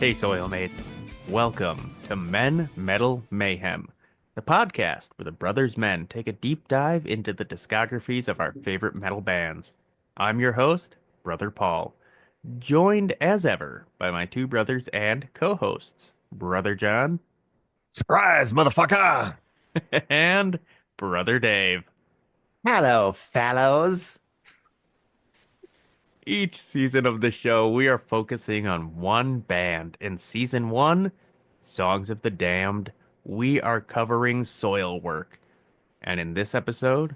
Hey, Soilmates. Welcome to Men Metal Mayhem, the podcast where the brothers men take a deep dive into the discographies of our favorite metal bands. I'm your host, Brother Paul, joined as ever by my two brothers and co-hosts, Brother John Surprise, motherfucker! and Brother Dave. Hello, fellows. Each season of the show, we are focusing on one band. In season one, Songs of the Damned, we are covering Soilwork. And in this episode,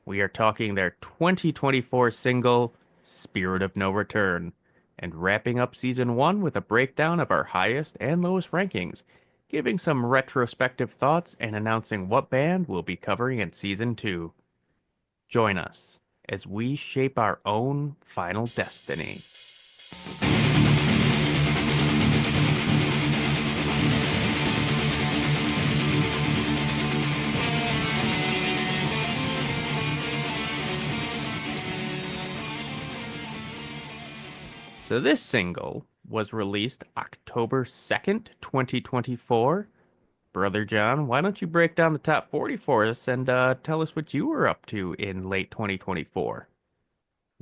we are talking their 2024 single, Spirit of No Return, and wrapping up season one with a breakdown of our highest and lowest rankings, giving some retrospective thoughts and announcing what band we'll be covering in season two. Join us as we shape our own final destiny. So this single was released October 2nd, 2024. Brother John, why don't you break down the top 40 for us and tell us what you were up to in late 2024?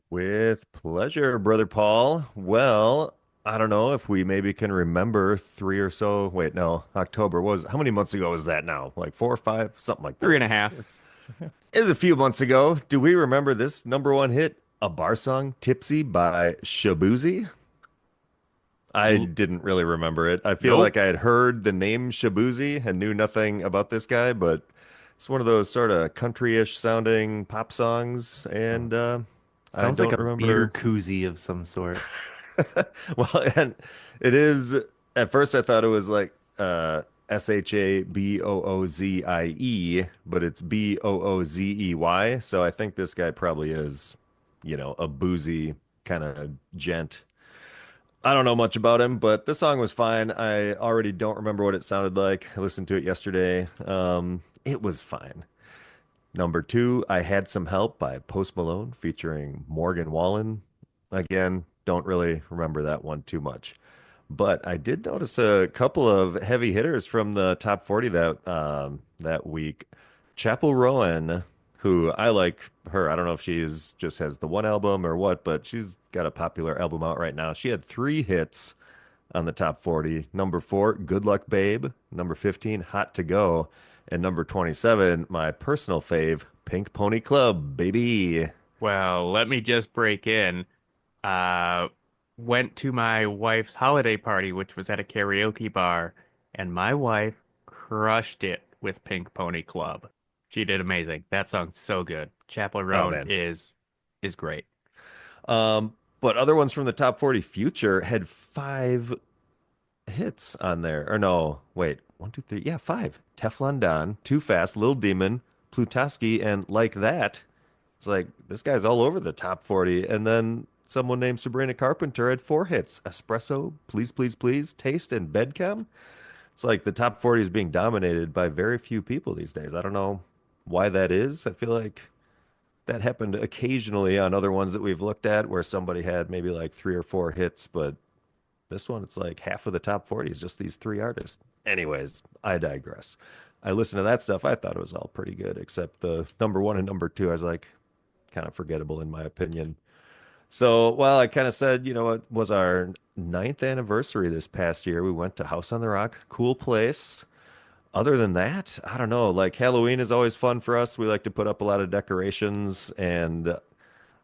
With pleasure, Brother Paul. Well, I don't know if we maybe can remember three or so. Wait, no, October was how many months ago was that now? Like 4 or 5, something like Three that. and a half. It was a few months ago. Do we remember this number one hit, a bar song, Tipsy by Shabuzi? I L- didn't really remember it. I feel like nope. I had heard the name Shabuzi and knew nothing about this guy, but it's one of those sort of country-ish sounding pop songs, Oh, and I sounds like don't a beer remember. koozie of some sort. Well, and it is at first I thought it was like Shabozie, but it's Boozey. So I think this guy probably is, a boozy kind of gent. I don't know much about him, but this song was fine. I already don't remember what it sounded like. I listened to it yesterday. It was fine. Number two, I Had Some Help by Post Malone featuring Morgan Wallen. Again, don't really remember that one too much. But I did notice a couple of heavy hitters from the top 40 that week. Chapel Rowan, who I like her. I don't know if she's just has the one album or what, but she's got a popular album out right now. She had three hits on the top 40. Number four, Good Luck Babe. Number 15, Hot to Go. And number 27, my personal fave, Pink Pony Club, baby. Well, let me just break in. Uh, Went to my wife's holiday party, which was at a karaoke bar, and my wife crushed it with Pink Pony Club. She did amazing. That song's so good. Chapel Oh Roan man. is great. But other ones from the top 40, Future had five hits on there. Or no, wait, one, two, three. Yeah, five. Teflon Don, Too Fast, Lil Demon, Plutoski, and Like That. It's like this guy's all over the top 40. And then someone named Sabrina Carpenter had four hits: Espresso, Please, Please, Please, Taste, and Bedchem. It's like the top 40 is being dominated by very few people these days. I don't know why that is. I feel like that happened occasionally on other ones that we've looked at where somebody had maybe like three or four hits, but this one, it's like half of the top 40 is just these three artists. Anyways, I digress. I listened to that stuff. I thought it was all pretty good, except the number one and number two, I was like, kind of forgettable in my opinion. So, well, I kind of said, it was our ninth anniversary this past year. We went to House on the Rock, cool place. Other than that, I don't know. Like Halloween is always fun for us. We like to put up a lot of decorations, and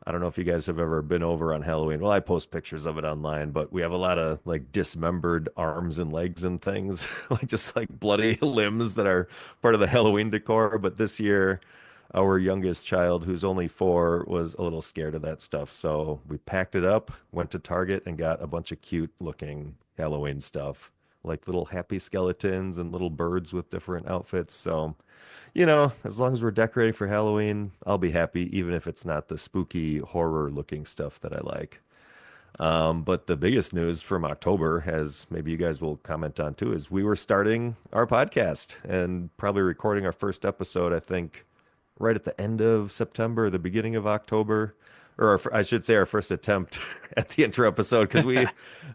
I don't know if you guys have ever been over on Halloween. Well, I post pictures of it online, but we have a lot of like dismembered arms and legs and things, like just like bloody limbs that are part of the Halloween decor. But this year, our youngest child, who's only 4, was a little scared of that stuff. So we packed it up, went to Target, and got a bunch of cute looking Halloween stuff, like little happy skeletons and little birds with different outfits. So as long as we're decorating for Halloween, I'll be happy, even if it's not the spooky horror looking stuff that I like. But the biggest news from October, as maybe you guys will comment on too, is we were starting our podcast and probably recording our first episode, I think, right at the end of September, the beginning of October. or I should say our first attempt at the intro episode, because we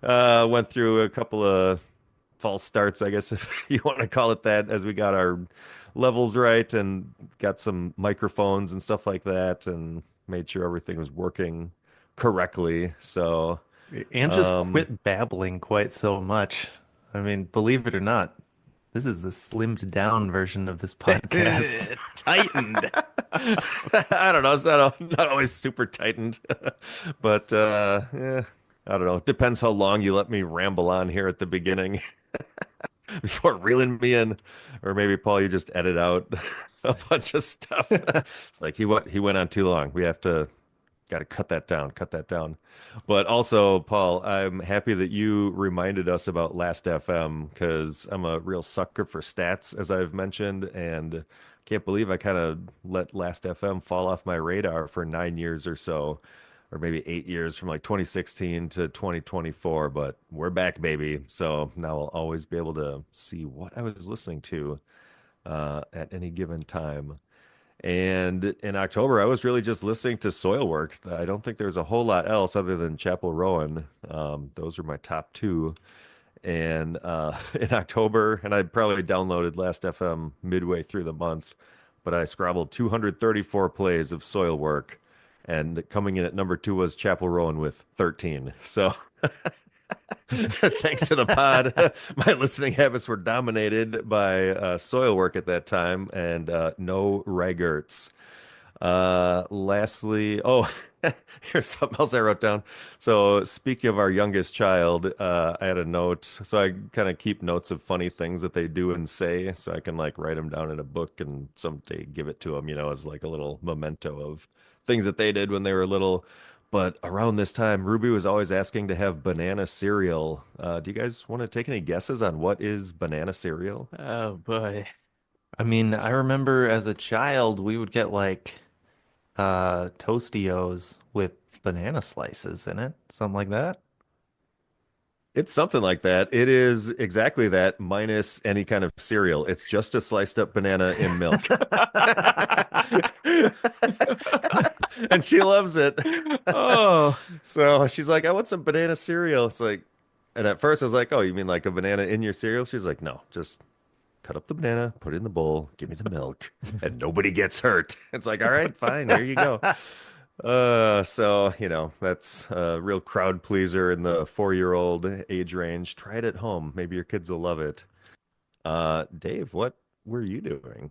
went through a couple of false starts, I guess if you want to call it that, as we got our levels right and got some microphones and stuff like that and made sure everything was working correctly. So, And just um, quit babbling quite so much. I mean, believe it or not, this is the slimmed down version of this podcast. Tightened. I don't know. It's not always super tightened, but yeah, I don't know. Depends how long you let me ramble on here at the beginning before reeling me in, or maybe Paul, you just edit out a bunch of stuff. It's like he went on too long. We have to got to cut that down. But also, Paul, I'm happy that you reminded us about Last FM because I'm a real sucker for stats, as I've mentioned, and can't believe I kind of let Last FM fall off my radar for 9 years or so, or maybe 8 years from like 2016 to 2024. But we're back, baby. So now I'll always be able to see what I was listening to at any given time. And in October, I was really just listening to Soilwork. I don't think there's a whole lot else other than Chapel Rowan. Those are my top two. And in October, and I probably downloaded Last FM midway through the month, but I scrabbled 234 plays of Soilwork. And coming in at number two was Chapel Rowan with 13. So thanks to the pod, my listening habits were dominated by Soilwork at that time and no Ragerts. Lastly, oh, here's something else I wrote down. So, speaking of our youngest child, I had a note. So, I kind of keep notes of funny things that they do and say, so I can like write them down in a book and someday give it to them, as like a little memento of things that they did when they were little. But around this time, Ruby was always asking to have banana cereal. Do you guys want to take any guesses on what is banana cereal? Oh boy. I mean, I remember as a child, we would get like Tostios with banana slices in it, something like that. It's something like that. It is exactly that, minus any kind of cereal. It's just a sliced up banana in milk. And she loves it. Oh, So she's like, I want some banana cereal. It's like, and at first I was like, oh, you mean like a banana in your cereal? She's like, no, just cut up the banana, put it in the bowl, give me the milk, and nobody gets hurt. It's like, all right, fine, here you go. So that's a real crowd pleaser in the 4-year-old age range. Try it at home. Maybe your kids will love it. Dave, what were you doing?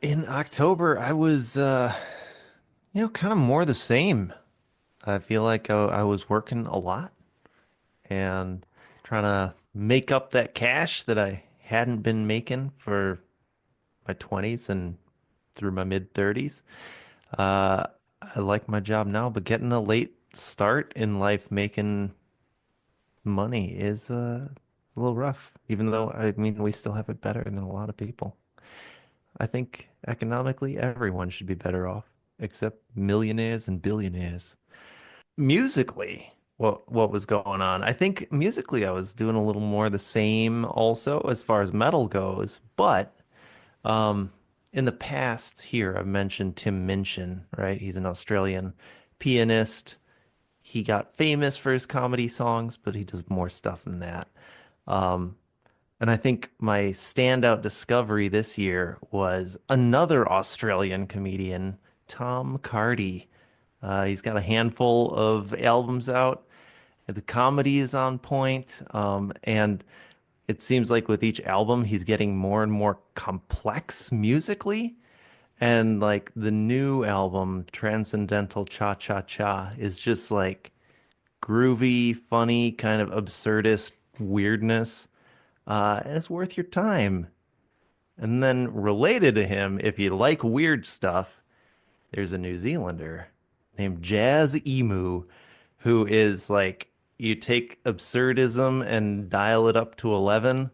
In October, I was kind of more the same. I feel like I was working a lot and trying to make up that cash that I hadn't been making for my 20s and through my mid 30s. Uh, I like my job now, but getting a late start in life making money is a little rough, even though I mean we still have it better than a lot of people. I think economically everyone should be better off, except millionaires and billionaires. Musically, what was going on? I think musically I was doing a little more the same also as far as metal goes, but um in the past here I've mentioned Tim Minchin, right? He's an Australian pianist. He got famous for his comedy songs, but he does more stuff than that. Um and I think my standout discovery this year was another Australian comedian, Tom Cardy. He's got a handful of albums out. The comedy is on point. And it seems like with each album, he's getting more and more complex musically. And like the new album, Transcendental Cha Cha Cha, is just like groovy, funny, kind of absurdist weirdness. And it's worth your time. And then related to him, if you like weird stuff, there's a New Zealander named Jazz Emu who is like you take absurdism and dial it up to 11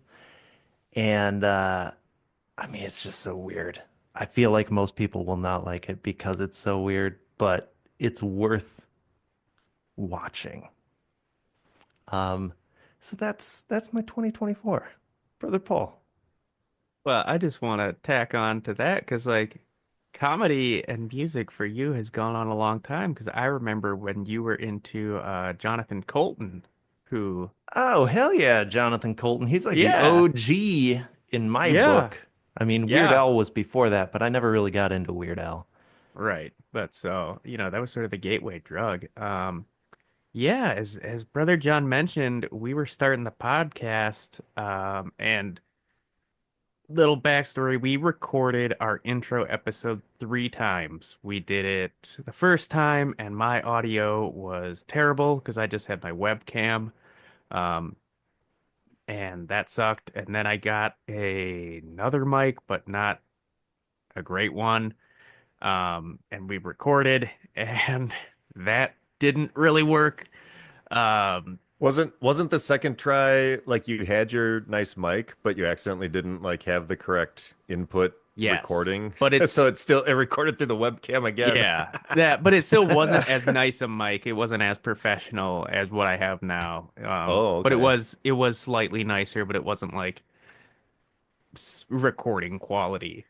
and I mean it's just so weird. I feel like most people will not like it because it's so weird, but it's worth watching. Um so that's my 2024. Brother Paul. well, I just want to tack on to that because, like, comedy and music for you has gone on a long time because I remember when you were into Jonathan Colton, who, Oh, hell yeah, Jonathan Colton. He's like the yeah, OG in my yeah, book. I mean, Weird yeah, Al was before that, but I never really got into Weird Al. right. But so, that was sort of the gateway drug. Yeah, as Brother John mentioned, we were starting the podcast, and little backstory, we recorded our intro episode 3 times. We did it the first time, and my audio was terrible because I just had my webcam, um, and that sucked. And then I got another mic, but not a great one. And we recorded, and that didn't really work. Um, Wasn't the second try like you had your nice mic, but you accidentally didn't like have the correct input yes, recording? but it's So it recorded through the webcam again. yeah, that, but it still wasn't as nice a mic. It wasn't as professional as what I have now. Oh, But it okay. was it was slightly nicer, but it wasn't like recording quality.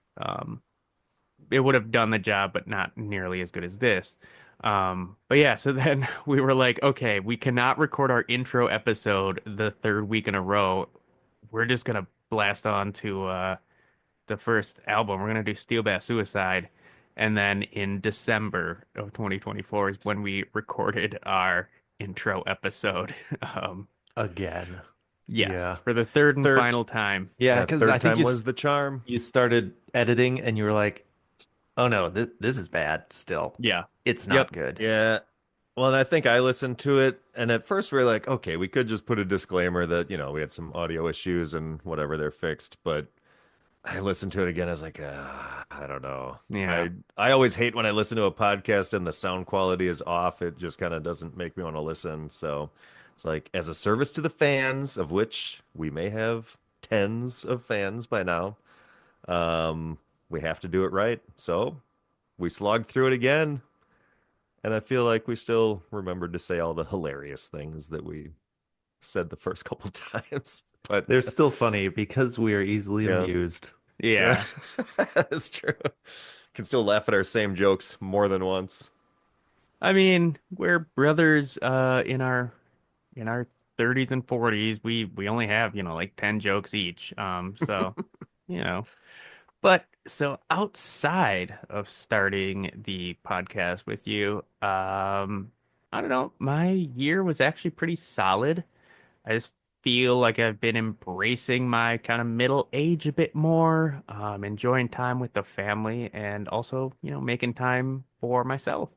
It would have done the job, but not nearly as good as this. But yeah, so then we were like, okay, we cannot record our intro episode the third week in a row. We're just gonna blast on to the first album. We're gonna do Steel Bath Suicide, and then in December of 2024 is when we recorded our intro episode. Um, Again. yes, Yeah. for the third and Third, final time. Yeah, yeah, because I third think time was the charm. you started editing and you were like, "Oh no, this is bad still. Yeah. It's Yep. not good." Yeah. Well, and I think I listened to it, and at first we were like, okay, we could just put a disclaimer that, we had some audio issues and whatever, they're fixed. But I listened to it again. I was like, I don't know. Yeah. I always hate when I listen to a podcast and the sound quality is off. It just kind of doesn't make me want to listen. So it's like, as a service to the fans, of which we may have tens of fans by now, um, we have to do it right. So we slogged through it again. And I feel like we still remembered to say all the hilarious things that we said the first couple times. But They're still funny because we are easily yeah. amused. Yeah. That's true. Can still laugh at our same jokes more than once. I mean, we're brothers in our 30s and 40s. We only have, like 10 jokes each. So, you know. But so outside of starting the podcast with you, I don't know, my year was actually pretty solid. I just feel like I've been embracing my kind of middle age a bit more, enjoying time with the family and also, making time for myself.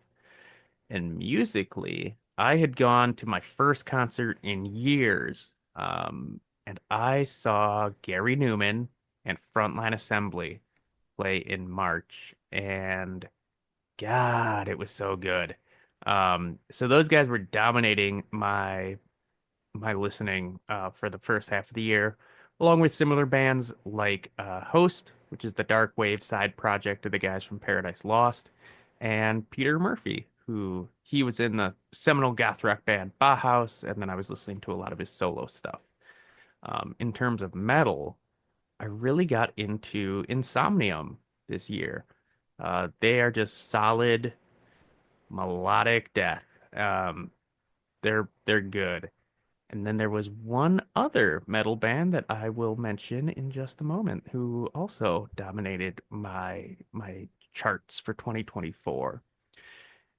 And musically, I had gone to my first concert in years, and I saw Gary Newman and Frontline Assembly play in March, and God, it was so good. So those guys were dominating my listening for the first half of the year, along with similar bands like Host, which is the dark wave side project of the guys from Paradise Lost, and Peter Murphy, who he was in the seminal goth rock band Bauhaus, and then I was listening to a lot of his solo stuff. In terms of metal, I really got into Insomnium this year. They are just solid melodic death. They're good. And then there was one other metal band that I will mention in just a moment who also dominated my charts for 2024.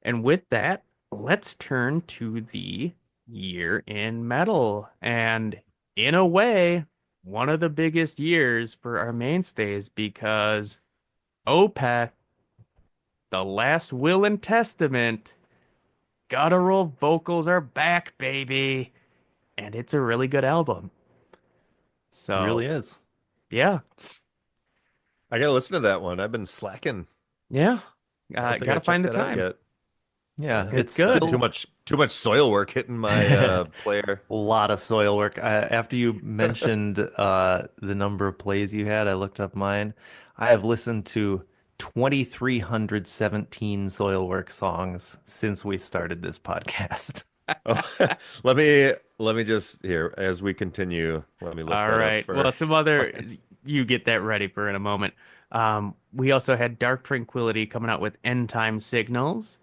And with that, let's turn to the year in metal. And in a way, one of the biggest years for our mainstays because Opeth, The Last Will and Testament, guttural vocals are back, baby. And it's a really good album. It So, really is. yeah, I gotta listen to that one. I've been slacking. yeah. I don't think I Gotta find checked the that out time. yet. Yeah, Yeah. It's it's good. Too still much soil work hitting my a player. lot of soil work. After you mentioned the number of plays you had, I looked up mine. I have listened to 2,317 soil work songs since we started this podcast. Oh, let me just here as we continue. Let me look All that up right. Well, for. some other, you get that ready for in a moment. We also had Dark Tranquility coming out with End Time Signals,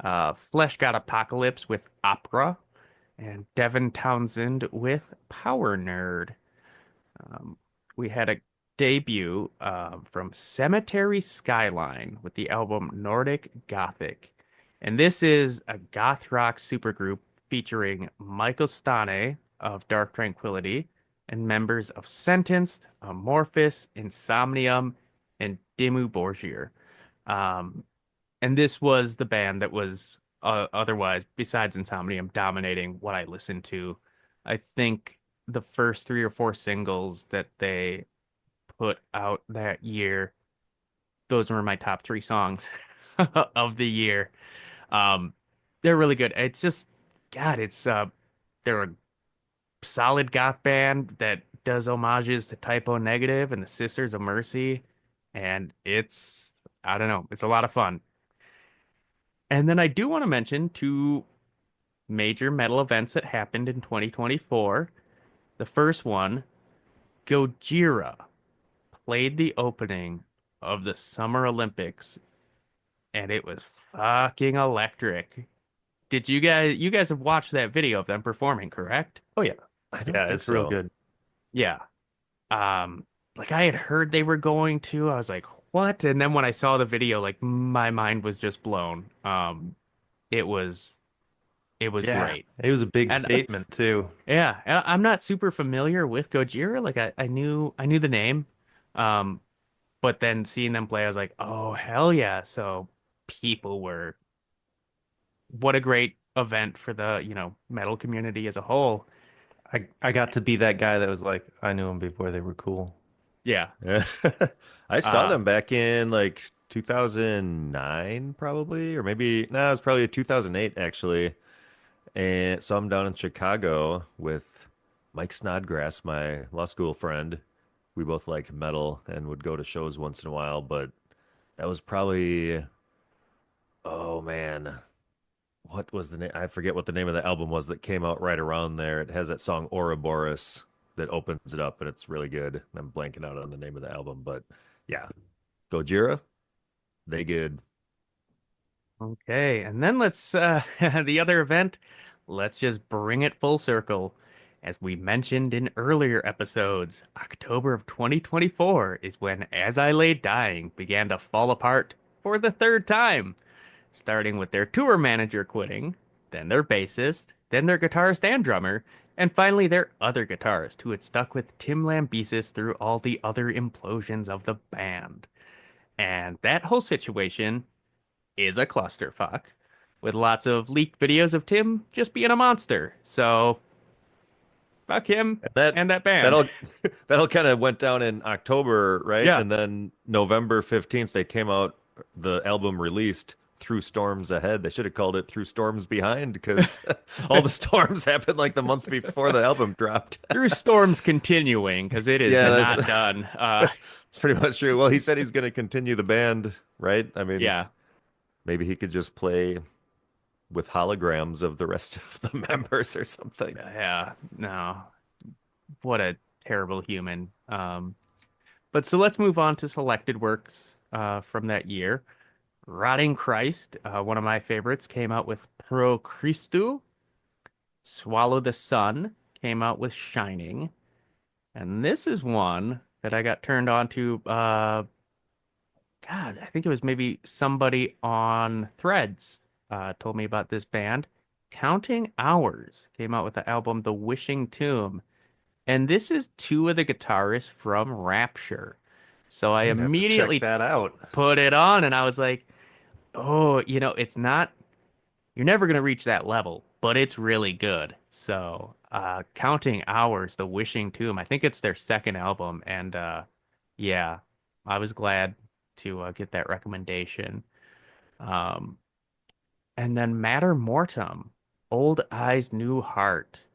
Flesh God Apocalypse with Opera, and Devin Townsend with Power Nerd. Um, we had a debut from Cemetery Skyline with the album Nordic Gothic. And this is a goth rock supergroup featuring Michael Stane of Dark Tranquility and members of Sentenced, Amorphous, Insomnium, and Dimmu Borgir. Um, and this was the band that was otherwise, besides Insomnium, dominating what I listened to. I think the first three or four singles that they put out that year, those were my top three songs of the year. Um, they're really good. It's just, God, they're a solid goth band that does homages to Typo Negative and the Sisters of Mercy, and I don't know, it's a lot of fun. And then I do want to mention two major metal events that happened in 2024. The first one, Gojira played the opening of the Summer Olympics, and it was fucking electric. You guys have watched that video of them performing, correct? Oh yeah. I don't Yeah, think it's real so. good. Yeah. Like I had heard they were going to. I was like, "What?" And then when I saw the video, like my mind was just blown. It was it was Yeah, great. it was a big And statement too. yeah, I'm not super familiar with Gojira. Like I knew the name. Um, but then seeing them play, I was like, "Oh, hell yeah." So people were what a great event for the metal community as a whole. I got to be that guy that was like, I knew them before they were cool. Yeah. Yeah. I saw Uh them back in like 2009, probably, or maybe, no, it's probably 2008 actually. And saw them down in Chicago with Mike Snodgrass, my law school friend. We both liked metal and would go to shows once in a while, but that was probably, oh man, what was the name? I forget what the name of the album was that came out right around there. It has that song Ouroboros that opens it up, and it's really good. I'm blanking out on the name of the album, but yeah, Gojira, they good. Okay, and then let's the other event, let's just bring it full circle. As we mentioned in earlier episodes, October of 2024 is when As I Lay Dying began to fall apart for the third time, starting with their tour manager quitting, then their bassist, then their guitarist and drummer, and finally their other guitarist who had stuck with Tim Lambesis through all the other implosions of the band. And that whole situation is a clusterfuck with lots of leaked videos of Tim just being a monster. So fuck him And that and that band. that'll that'll kind of went down in October, right? Yeah, And then November 15th they came out the album released Through Storms Ahead. They should have called it Through Storms Behind because all the storms happened like the month before the album dropped. through storms continuing because it is Yeah, not done. that's pretty much true. Well, he said he's going to continue the band, right? I mean, Yeah, maybe he could just play with holograms of the rest of the members or something. yeah, no, what a terrible human. But so let's move on to selected works from that year. Rotting Christ, one of my favorites, came out with Pro Christu. Swallow the Sun came out with Shining. And this is one that I got turned on to. God, I think it was maybe somebody on Threads told me about this band. Counting Hours came out with the album The Wishing Tomb. And this is two of the guitarists from Rapture. So I I'm gonna have to check immediately that out. put it on and I was like, oh, it's not you're never going to reach that level, but it's really good. So, Counting Hours, The Wishing Tomb, I think it's their second album. And yeah, I was glad to get that recommendation. Um, and then Matter Mortem, Old Eyes, New Heart.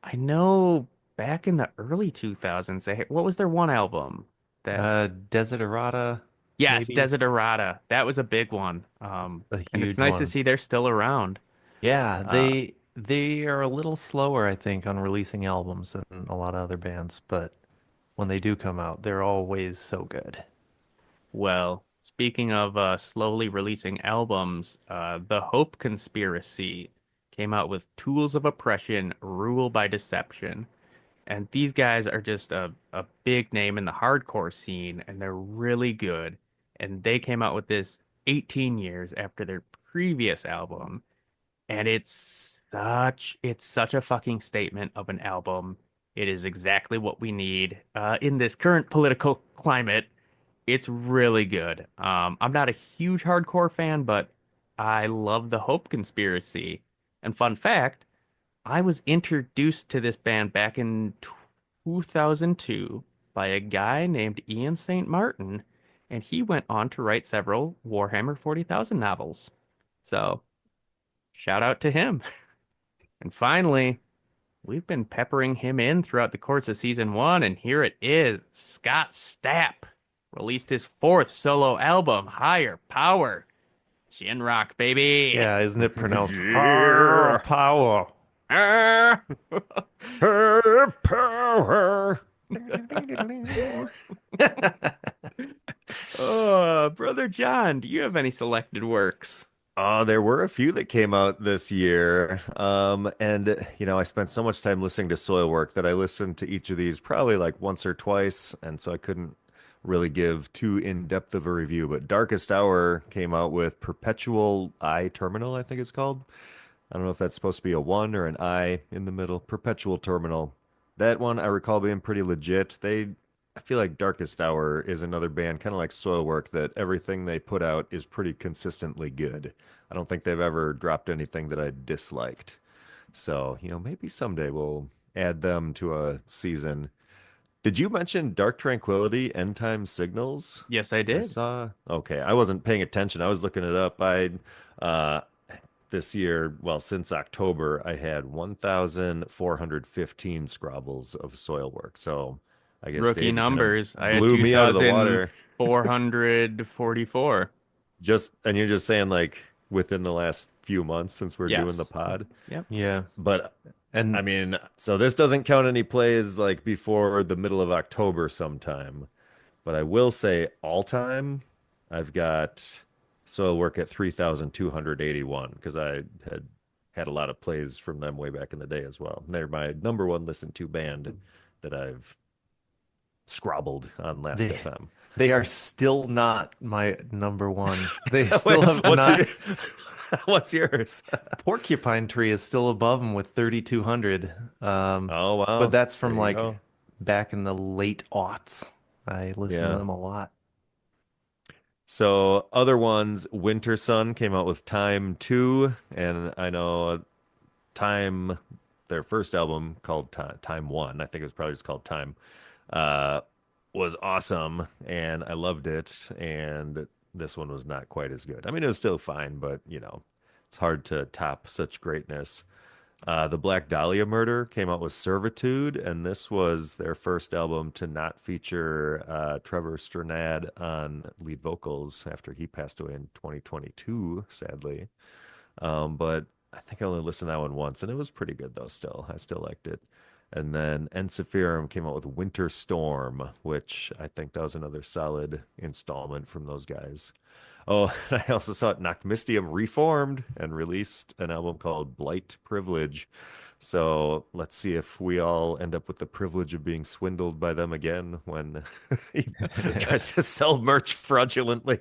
I know back in the early 2000s, what was their one album that, Desiderata, yes, maybe. Desiderata. That was a big one. A And it's huge nice to one. see they're still around. Yeah, Uh, they are a little slower, I think, on releasing albums than a lot of other bands, but when they do come out, they're always so good. Well, speaking of slowly releasing albums, the Hope Conspiracy came out with Tools of Oppression, Rule by Deception. And these guys are just a big name in the hardcore scene, and they're really good. And they came out with this 18 years after their previous album, and it's such a fucking statement of an album. It is exactly what we need in this current political climate. It's really good. I'm not a huge hardcore fan, but I love the Hope Conspiracy. And fun fact, I was introduced to this band back in 2002 by a guy named Ian St. Martin, and he went on to write several Warhammer 40,000 novels. So, shout out to him. And finally, we've been peppering him in throughout the course of season one, and here it is. Scott Stapp released his fourth solo album, Higher Power. Shin rock, baby. Yeah, isn't it pronounced Yeah. power? Arr! Her power. Oh, Brother John, do you have any selected works? There were a few that came out this year. And I spent so much time listening to Soilwork that I listened to each of these probably like once or twice, and so I couldn't really give too in-depth of a review. But Darkest Hour came out with Perpetual I Terminal, I think it's called. I don't know if that's supposed to be a one or an I in the middle. Perpetual Terminal. That one I recall being pretty legit. I feel like Darkest Hour is another band, kind of like Soilwork, that everything they put out is pretty consistently good. I don't think they've ever dropped anything that I disliked. So, maybe someday we'll add them to a season. Did you mention Dark Tranquility, End Time Signals? Yes, I I did. saw. Okay, I wasn't paying attention. I was looking it up. Uh this year, well, since October, I had 1,415 scrabbles of soil work. So I guess Rookie Dave kind of numbers. I had blew me out of the water. 2,444. And you're just saying like within the last few months since we're doing the Yes. pod. Yep. Yeah. But I And mean, so this doesn't count any plays like before the middle of October sometime. But I will say all time, I've got soil work at 3,281 because I had a lot of plays from them way back in the day as well. And they're my number one listened to band that I've scrabbled on Last they FM. they are still not my number one. They still Wait, have not. what's yours? Porcupine Tree is still above them with 3,200. Oh But wow. that's There from you like go. back in the late aughts. I listened to Yeah. them a lot. So other ones, Winter Sun came out with Time 2, and I know Time, their first album called Time One, I think it was probably just called Time, uh, was awesome, and I loved it. And this one was not quite as good. I mean, it was still fine, but it's hard to top such greatness. The Black Dahlia Murder came out with Servitude, and this was their first album to not feature Trevor Strnad on lead vocals after he passed away in 2022, sadly. But I think I only listened to that one once, and it was pretty good though. Still, I still liked it. And then Ensiferum came out with Winter Storm, which I think that was another solid installment from those guys. Oh, I also saw it Nocmistium reformed and released an album called Blight Privilege. So let's see if we all end up with the privilege of being swindled by them again when he tries to sell merch fraudulently.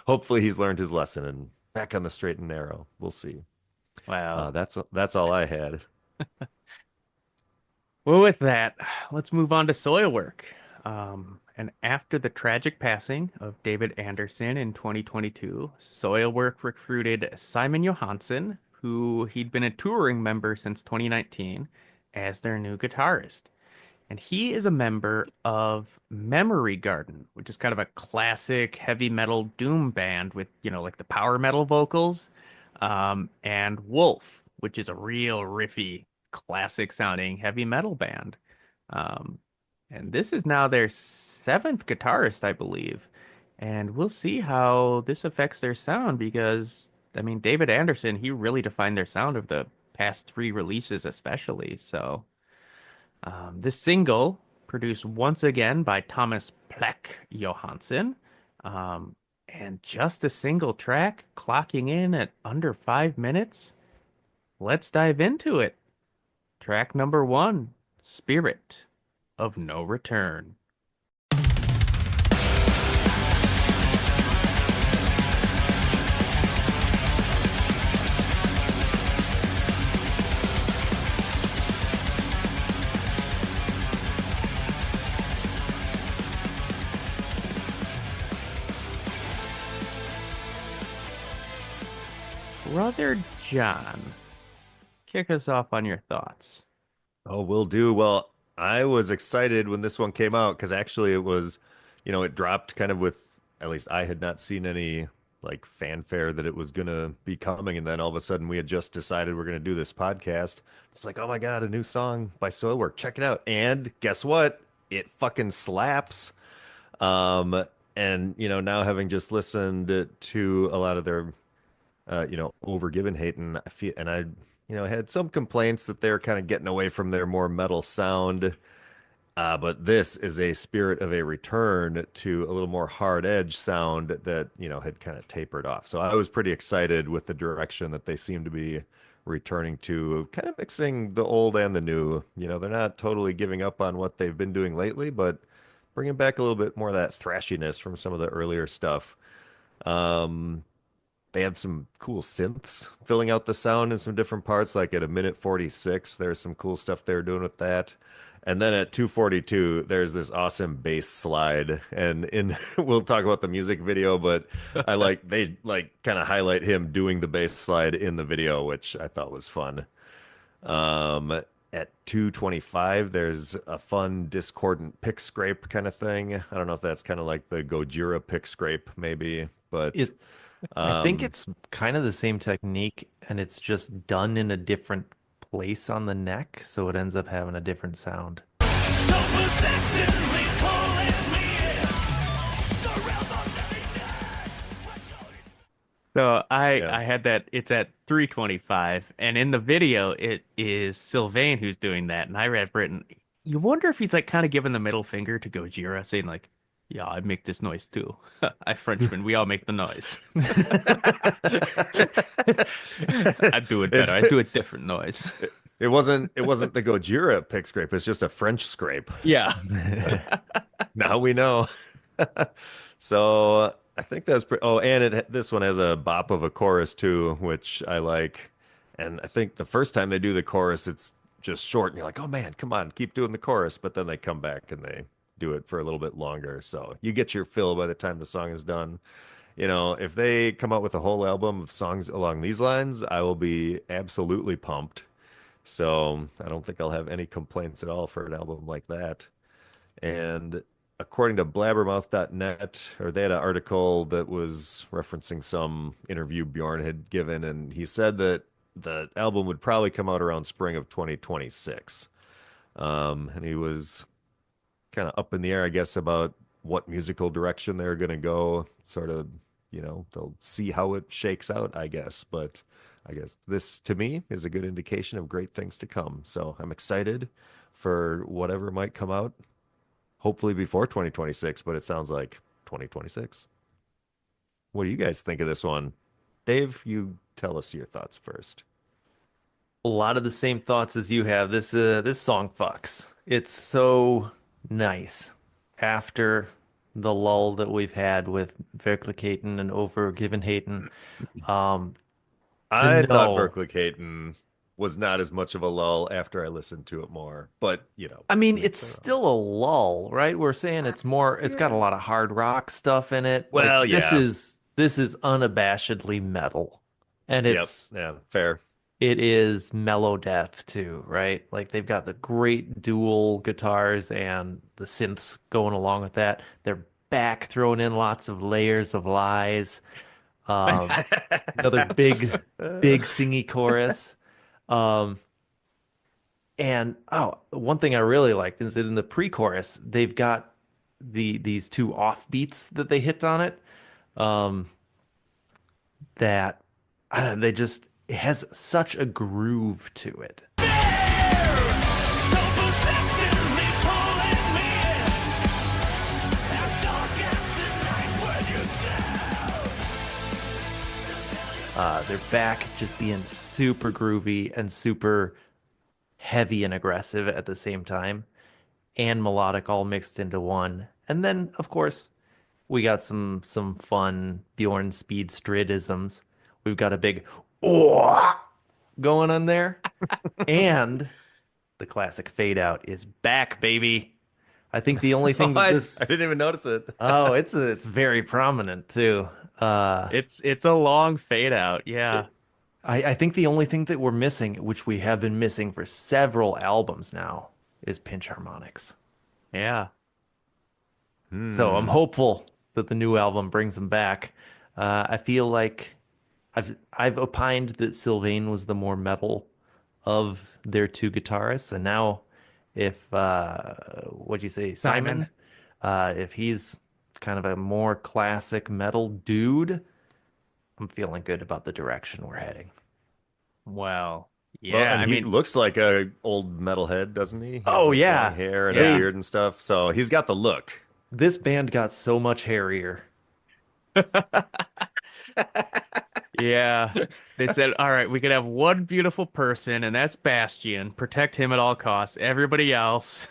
Hopefully he's learned his lesson and back on the straight and narrow. We'll see. Wow. That's all I had. Well, with that, let's move on to Soilwork. And after the tragic passing of David Anderson in 2022, Soilwork recruited Simon Johansson, who he'd been a touring member since 2019, as their new guitarist. And he is a member of Memory Garden, which is kind of a classic heavy metal doom band with, like the power metal vocals. And Wolf, which is a real riffy, classic sounding heavy metal band. Um, and this is now their seventh guitarist, I believe. And we'll see how this affects their sound because, I mean, David Anderson, he really defined their sound of the past three releases, especially. So, this single produced once again by Thomas Pleck Johansson. Um, and just a single track, clocking in at under 5 minutes. Let's dive into it. Track number one, Spirit of No Return. Brother John, kick us off on your thoughts. Oh, will do. Well, I was excited when this one came out because actually it was, it dropped kind of with, at least I had not seen any like fanfare that it was gonna be coming, and then all of a sudden we had just decided we're gonna do this podcast. It's like, oh my God, a new song by Soilwork. Check it out. And guess what? It fucking slaps. Um, and now having just listened to a lot of their Overgiven hating. I feel, and I, had some complaints that they're kind of getting away from their more metal sound. But this is a spirit of a return to a little more hard edge sound that, had kind of tapered off. So I was pretty excited with the direction that they seem to be returning to, kind of mixing the old and the new. They're not totally giving up on what they've been doing lately, but bringing back a little bit more of that thrashiness from some of the earlier stuff. Um, they have some cool synths filling out the sound in some different parts. Like at a minute 46, there's some cool stuff they're doing with that. And then at 2:42, there's this awesome bass slide. And in we'll talk about the music video, but they kind of highlight him doing the bass slide in the video, which I thought was fun. At 2:25, there's a fun discordant pick scrape kind of thing. I don't know if that's kind of like the Gojira pick scrape, maybe, but It, I think um, it's kind of the same technique, and it's just done in a different place on the neck, so it ends up having a different sound. So persistently pulling me in the realm of nothingness. So I yeah. I had that it's at 3:25 and in the video it is Sylvain who's doing that and I read written you wonder if he's like kind of giving the middle finger to Gojira saying like yeah I make this noise too. I Frenchman we all make the noise. I do it better. It's I do a different noise. it wasn't the Gojira pick scrape. It's just a French scrape. Yeah. Now we know. So I think that's pretty. Oh, and this one has a bop of a chorus too, which I like. And I think the first time they do the chorus, it's just short, and you're like, "Oh man, come on, keep doing the chorus." But then they come back and they do it for a little bit longer, so you get your fill by the time the song is done. If they come out with a whole album of songs along these lines, I will be absolutely pumped. So I don't think I'll have any complaints at all for an album like that. And according to blabbermouth.net, or they had an article that was referencing some interview Bjorn had given, and he said that the album would probably come out around spring of 2026. And he was kind of up in the air, I guess, about what musical direction they're going to go. Sort of, they'll see how it shakes out, I guess. But I guess this, to me, is a good indication of great things to come. So I'm excited for whatever might come out hopefully before 2026, but it sounds like 2026. What do you guys think of this one? Dave, you tell us your thoughts first. A lot of the same thoughts as you have. This song fucks. It's so nice after the lull that we've had with Verkligheten and Overgiven Hayden. Um, to I thought know, Verkligheten was not as much of a lull after I listened to it more, but I mean, it's it's still a lull, right? We're saying it's more, it's got a yeah. lot of hard rock stuff in it. Like Well, this yeah. is this is unabashedly metal. And Yep. Yeah, fair. it is mellow death too, right? Like they've got the great dual guitars and the synths going along with that. They're back throwing in lots of layers of lies. Um, Another big singy chorus. Um, and one thing I really liked is in the pre-chorus, they've got these two offbeats that they hit on it. Um, that I don't know, they just it has such a groove to it. So persistently pulling me Their back just being super groovy and super heavy and aggressive at the same time, and melodic all mixed into one. And then, of course, we got some fun Bjorn speed stridisms. We've got a big oh going on there, and the classic fade out is back, baby. I think the only Oh, thing that I this didn't even notice it. oh, it's very prominent too. It's a long fade out. Yeah. I think the only thing that we're missing, which we have been missing for several albums now, is pinch harmonics. Yeah. So I'm Hmm. hopeful that the new album brings them back. I feel like I've opined that Sylvain was the more metal of their two guitarists, and now if what'd you say, Simon. Simon? If he's kind of a more classic metal dude, I'm feeling good about the direction we're heading. Well, Well, yeah. and I he mean, looks like a old metalhead, doesn't he? He has Oh like long yeah. hair and a yeah. They beard and stuff, so he's got the look. This band got so much hairier. Yeah. They said, all right, we could have one beautiful person, and that's Bastion. Protect him at all costs. Everybody else.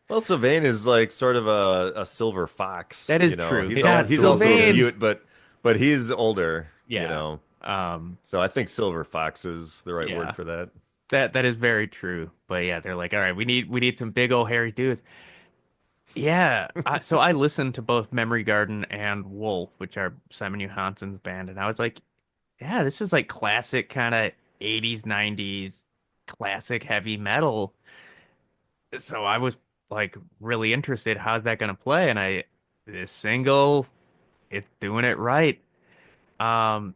Well, Sylvain is like sort of a silver fox, That you is know. true. He's God, he's also a Absolutely. Sylvain. beaut, but he's older, you Yeah. know. Um, So I think silver fox is the right word yeah. for that. That is very true. But yeah, they're like, all right, we need some big old hairy dudes. Yeah. So I listened to both Memory Garden and Wolf, which are Simon Johansson's band, and I was like, yeah, this is like classic kind of 80s, 90s classic heavy metal. So I was like really interested. How's that gonna play? And this single, it's doing it right. Um,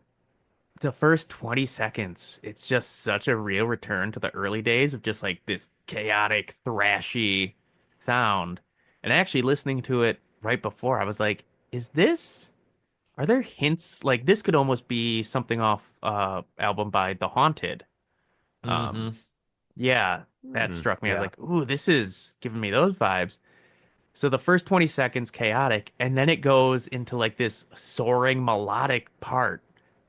the first 20 seconds, it's just such a real return to the early days of just like this chaotic, thrashy sound. And actually listening to it right before, I was like, are there hints like this could almost be something off album by The Haunted. Um, Hmm. yeah, that Hmm. struck me. I was Yeah. like, ooh, this is giving me those vibes. So the first 20 seconds chaotic, and then it goes into like this soaring melodic part.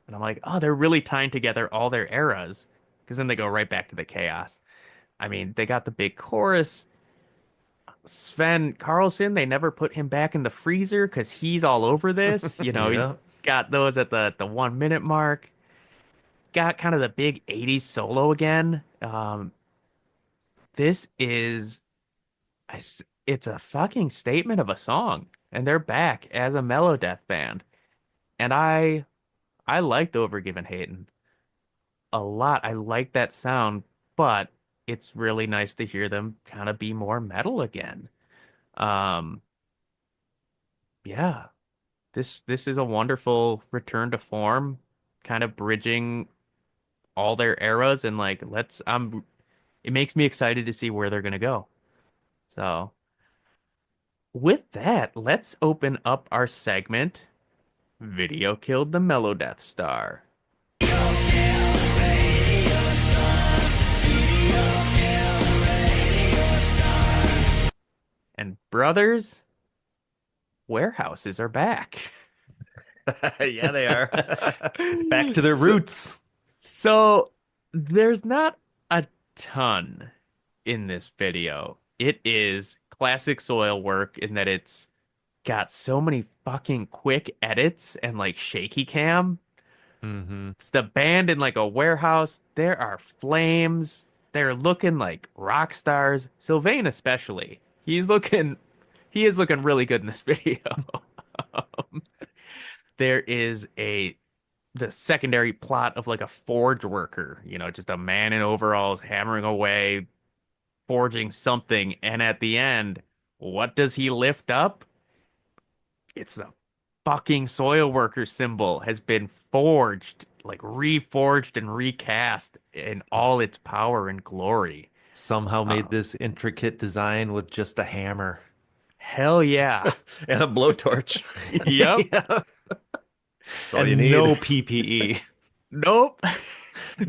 And I'm like, oh, they're really tying together all their eras. Because then they go right back to the chaos. I mean, they got the big chorus. Sven Carlson, they never put him back in the freezer because he's all over this. He's Yeah. got those at the 1 minute mark. Got kind of the big 80s solo again. This is it's a fucking statement of a song, and they're back as a mellow death band. And I liked Overgiven Hayden a lot. I like that sound, but it's really nice to hear them kind of be more metal again. Um, yeah, this is a wonderful return to form, kind of bridging all their eras and like it makes me excited to see where they're gonna go. So with that, let's open up our segment. Video killed the Mellow Death Star. And brothers, warehouses are back. Yeah, they are. Back to their So, roots. so there's not a ton in this video. It is classic soil work in that it's got so many fucking quick edits and like shaky cam. Hmm. It's the band in like a warehouse. There are flames. They're looking like rock stars. Sylvain especially. He is looking really good in this video. There is the secondary plot of like a forge worker, just a man in overalls hammering away, forging something, and at the end, what does he lift up? It's a fucking soil worker symbol has been forged, like reforged and recast in all its power and glory. Somehow Uh, made this intricate design with just a hammer. hell yeah. And a blowtorch. Yep. Yeah. That's all you And need. no PPE. Nope.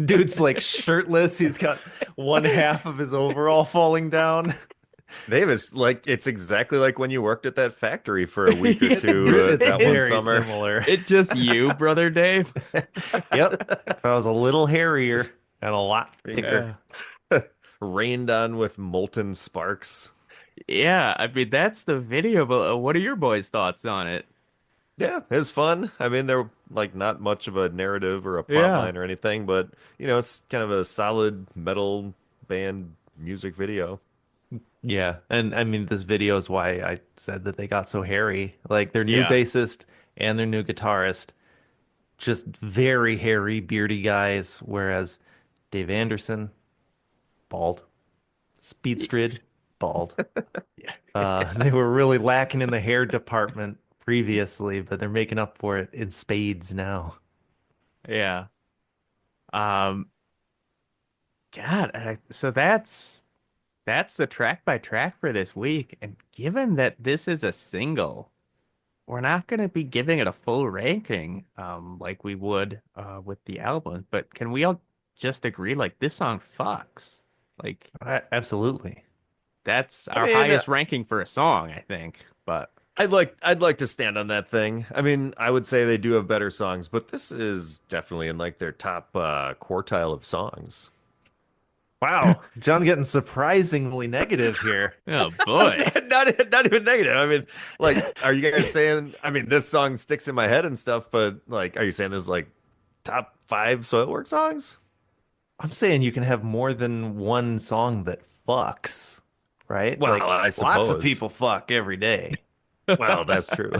Dude's like shirtless. He's got one half of his overall falling down. Davis, like it's exactly like when you worked at that factory for a week or It two It's that one is. very summer. similar. It just you, brother Dave. Yep. If I was a little hairier Just and a lot being thicker. Yeah. rained on with molten sparks. Yeah, I mean that's the video, but what are your boys' thoughts on it? Yeah, it's fun. I mean, there like not much of a narrative or a plot Yeah. line or anything, but it's kind of a solid metal band music video. Yeah. And I mean, this video is why I said that they got so hairy. Like their new Yeah. bassist and their new guitarist, just very hairy, beardy guys. Whereas Dave Anderson, bald. Speedstrid, bald. Yeah. They were really lacking in the hair department previously, but they're making up for it in spades now. Yeah. Um, God, so that's the track by track for this week. And given that this is a single, we're not going to be giving it a full ranking, like we would with the album. But can we all just agree, like this song fucks? Like Absolutely. that's I our mean, highest ranking for a song, I think. But I'd like to stand on that thing. I mean, I would say they do have better songs, but this is definitely in like their top quartile of songs. Wow, John getting surprisingly negative here. oh boy, Not even negative. I mean, like, are you guys saying? I mean, this song sticks in my head and stuff, but like, are you saying this is like top five Soilwork songs? I'm saying you can have more than one song that fucks, right? Well, Like I lots of suppose. people fuck every day. Well, that's true.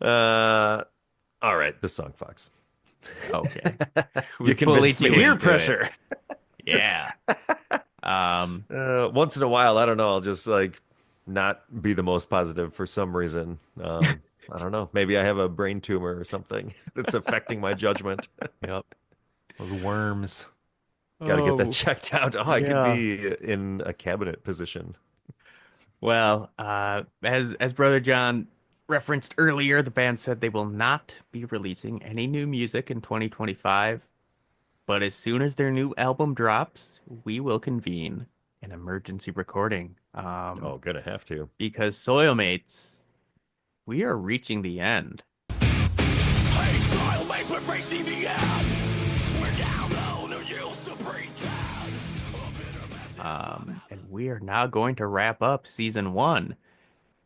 Uh, all right, this song fucks. okay, we You bullied convinced you me. Peer into it. pressure. Yeah. Um, Once in a while, I don't know. I'll just like not be the most positive for some reason. I don't know. Maybe I have a brain tumor or something that's affecting my judgment. Yep. Those worms. Got to get that oh checked out. Oh, I could yeah. be in a cabinet position. Well, as Brother John referenced earlier, the band said they will not be releasing any new music in 2025, but as soon as their new album drops, we will convene an emergency recording. Oh, gonna have to. Because Soilmates, we are reaching the end. Hey, Soilmates, we're facing the end. We're down low, no use to pretend. A bitter message. And we are now going to wrap up season one.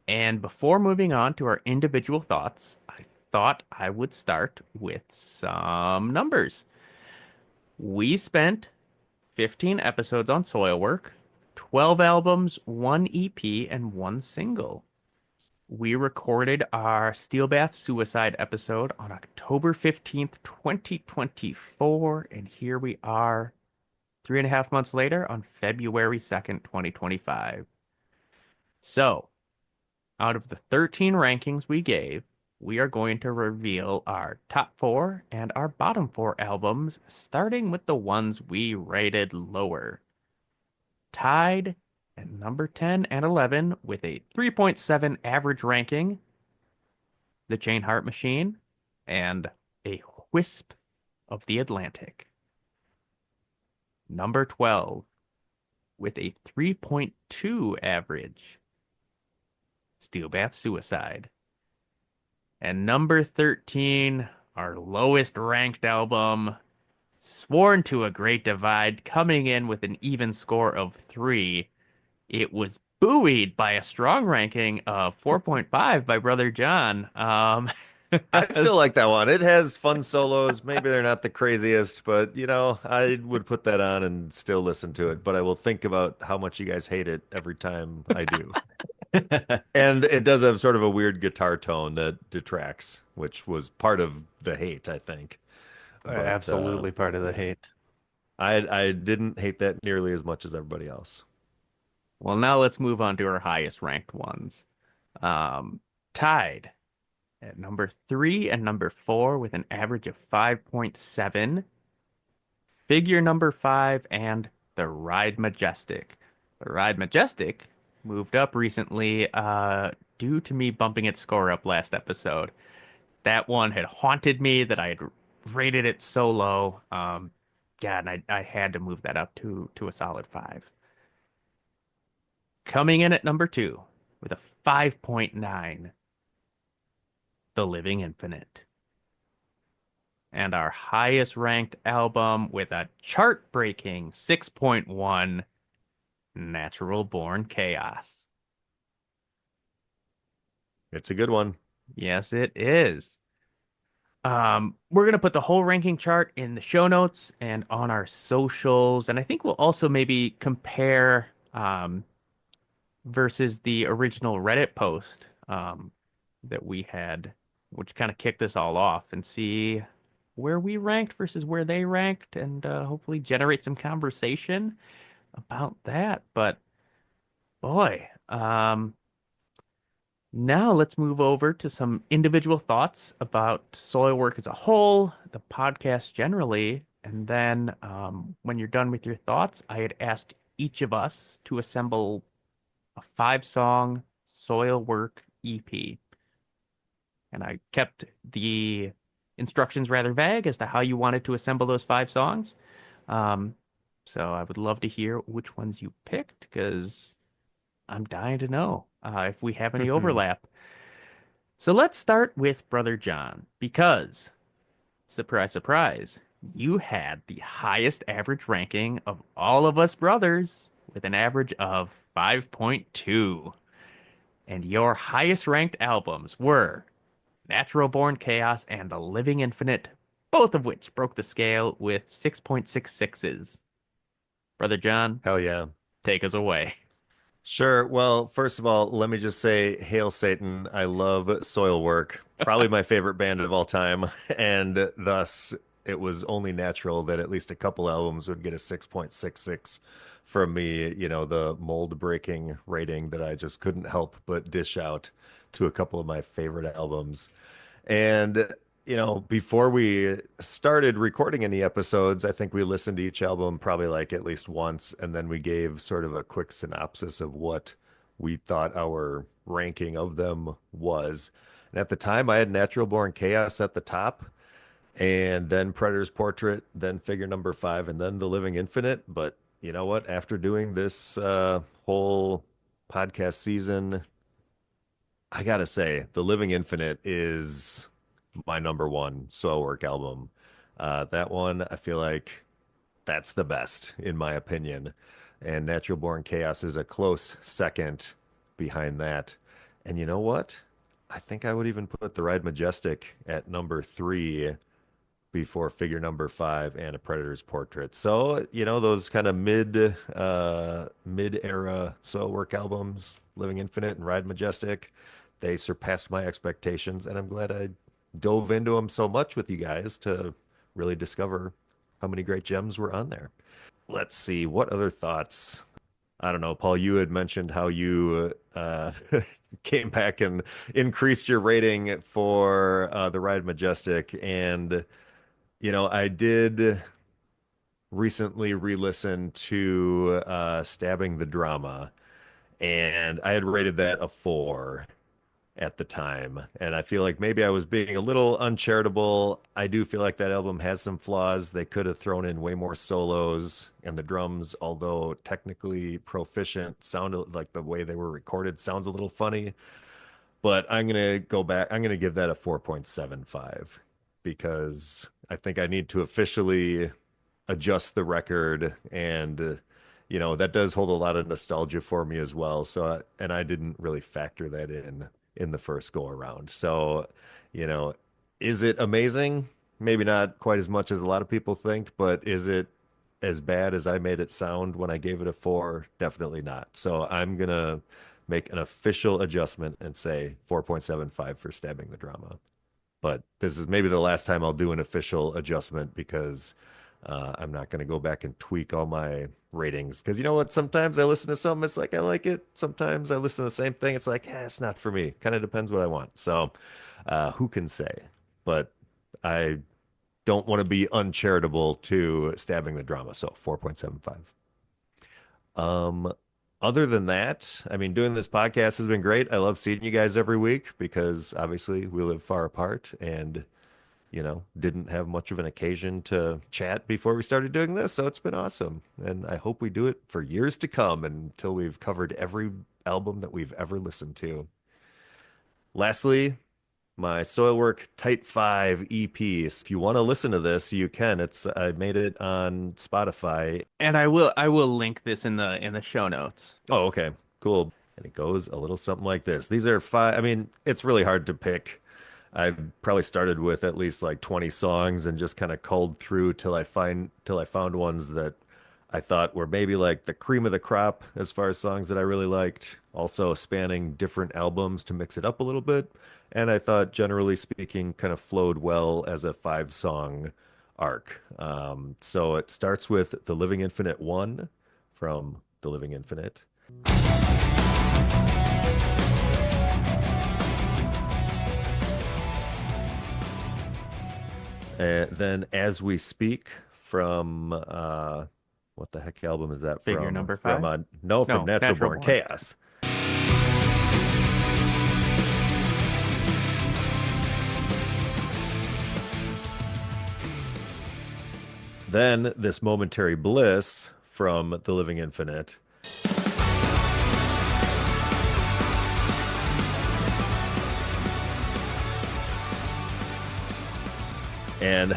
And before moving on to our individual thoughts, I thought I would start with some numbers. We spent 15 episodes on Soilwork, 12 albums, one EP, and one single. We recorded our Steel Bath Suicide episode on October 15th, 2024, and here we are 3.5 months later on February 2nd, 2025. So, out of the 13 rankings we gave, we are going to reveal our top four and our bottom four albums, starting with the ones we rated lower. Tied at number 10 and 11 with a 3.7 average ranking, The Chain Heart Machine, and A Wisp of the Atlantic. Number 12 with a 3.2 average, Steel Bath Suicide. And number 13, our lowest ranked album, Sworn to a Great Divide, coming in with an even score of 3. It was buoyed by a strong ranking of 4.5 by Brother John. I still like that one. It has fun solos. Maybe they're not the craziest, but I would put that on and still listen to it. But I will think about how much you guys hate it every time I do. And it does have sort of a weird guitar tone that detracts, which was part of the hate, I think. But Absolutely part of the hate. I didn't hate that nearly as much as everybody else. Well, now let's move on to our highest ranked ones. Tied at number 3 and number 4 with an average of 5.7. Figure number 5 and The Ride Majestic. The Ride Majestic moved up recently due to me bumping its score up last episode. That one had haunted me that I had rated it so low. Yeah, and I had to move that up to a solid 5. Coming in at number two with a 5.9, The Living Infinite. And our highest ranked album with a chart breaking 6.1, Natural Born Chaos. It's a good one. Yes, it is. We're gonna put the whole ranking chart in the show notes and on our socials, and I think we'll also maybe compare versus the original Reddit post that we had, which kind of kicked this all off, and see where we ranked versus where they ranked, and hopefully generate some conversation about that. But boy, now let's move over to some individual thoughts about soil work as a whole, the podcast generally, and then when you're done with your thoughts, I had asked each of us to assemble a 5 song soil work EP. And I kept the instructions rather vague as to how you wanted to assemble those 5 songs. Um, so I would love to hear which ones you picked because I'm dying to know if we have any overlap. So let's start with Brother John because, surprise, surprise, you had the highest average ranking of all of us brothers with an average of 5.2. And your highest ranked albums were Natural Born Chaos and The Living Infinite, both of which broke the scale with 6.66s. Brother John, Hell yeah. take us away. Sure. Well, first of all, let me just say, Hail Satan. I love Soilwork, probably my favorite band of all time. And thus, it was only natural that at least a couple albums would get a 6.66 from me, the mold breaking rating that I just couldn't help but dish out to a couple of my favorite albums. And, before we started recording any episodes, I think we listened to each album probably like at least once, and then we gave sort of a quick synopsis of what we thought our ranking of them was. And at the time, I had Natural Born Chaos at the top, and then Predator's Portrait, then Figure Number Five, and then The Living Infinite. But you know what? After doing this whole podcast season, I gotta say, The Living Infinite is my number one Soilwork album. That one, I feel like that's the best, in my opinion. And Natural Born Chaos is a close second behind that. And you know what? I think I would even put The Ride Majestic at number three before Figure Number Five and A Predator's Portrait. So, those kind of mid-era Soilwork albums, Living Infinite and Ride Majestic, they surpassed my expectations, and I'm glad I dove into them so much with you guys to really discover how many great gems were on there. Let's see, what other thoughts? I don't know, Paul, you had mentioned how you came back and increased your rating for the Ride Majestic, and I did recently re-listen to Stabbing the Drama, and I had rated that a 4 at the time. And I feel like maybe I was being a little uncharitable. I do feel like that album has some flaws. They could have thrown in way more solos, and the drums, although technically proficient, sounded like the way they were recorded sounds a little funny. But I'm going to go back. I'm going to give that a 4.75 because I think I need to officially adjust the record, and that does hold a lot of nostalgia for me as well. So and I didn't really factor that in the first go around. So, you know, is it amazing? Maybe not quite as much as a lot of people think, but is it as bad as I made it sound when I gave it a 4? Definitely not. So I'm gonna make an official adjustment and say 4.75 for Stabbing the Drama. But this is maybe the last time I'll do an official adjustment because I'm not going to go back and tweak all my ratings. Because you know what? Sometimes I listen to something, it's like I like it. Sometimes I listen to the same thing, it's like, it's not for me. Kind of depends what I want. So who can say? But I don't want to be uncharitable to Stabbing the Drama. So 4.75. Um, Other than that, I mean, doing this podcast has been great. I love seeing you guys every week because obviously we live far apart, and didn't have much of an occasion to chat before we started doing this, so it's been awesome. And I hope we do it for years to come until we've covered every album that we've ever listened to. Lastly, my Soilwork Tight 5 EP. If you want to listen to this, you can. I made it on Spotify. And I will link this in the show notes. Oh, okay. Cool. And it goes a little something like this. These are five. I mean, it's really hard to pick. I probably started with at least like 20 songs and just kind of culled through till I found ones that I thought were maybe like the cream of the crop as far as songs that I really liked, also spanning different albums to mix it up a little bit. And I thought, generally speaking, kind of flowed well as a 5 song arc. So it starts with The Living Infinite 1 from The Living Infinite. And then As We Speak from what the heck album is that Figure from? number From 5? no, No, from Natural Natural Born Born. Chaos. Then This Momentary Bliss from The Living Infinite. And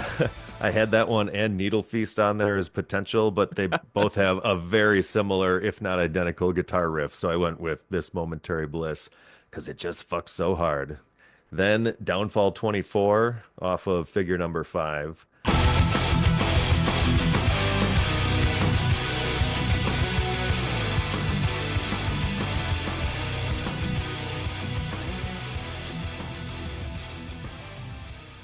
I had that one and Needle Feast on there as potential, but they both have a very similar, if not identical, guitar riff. So I went with This Momentary Bliss because it just fucks so hard. Then Downfall 24 off of Figure number 5.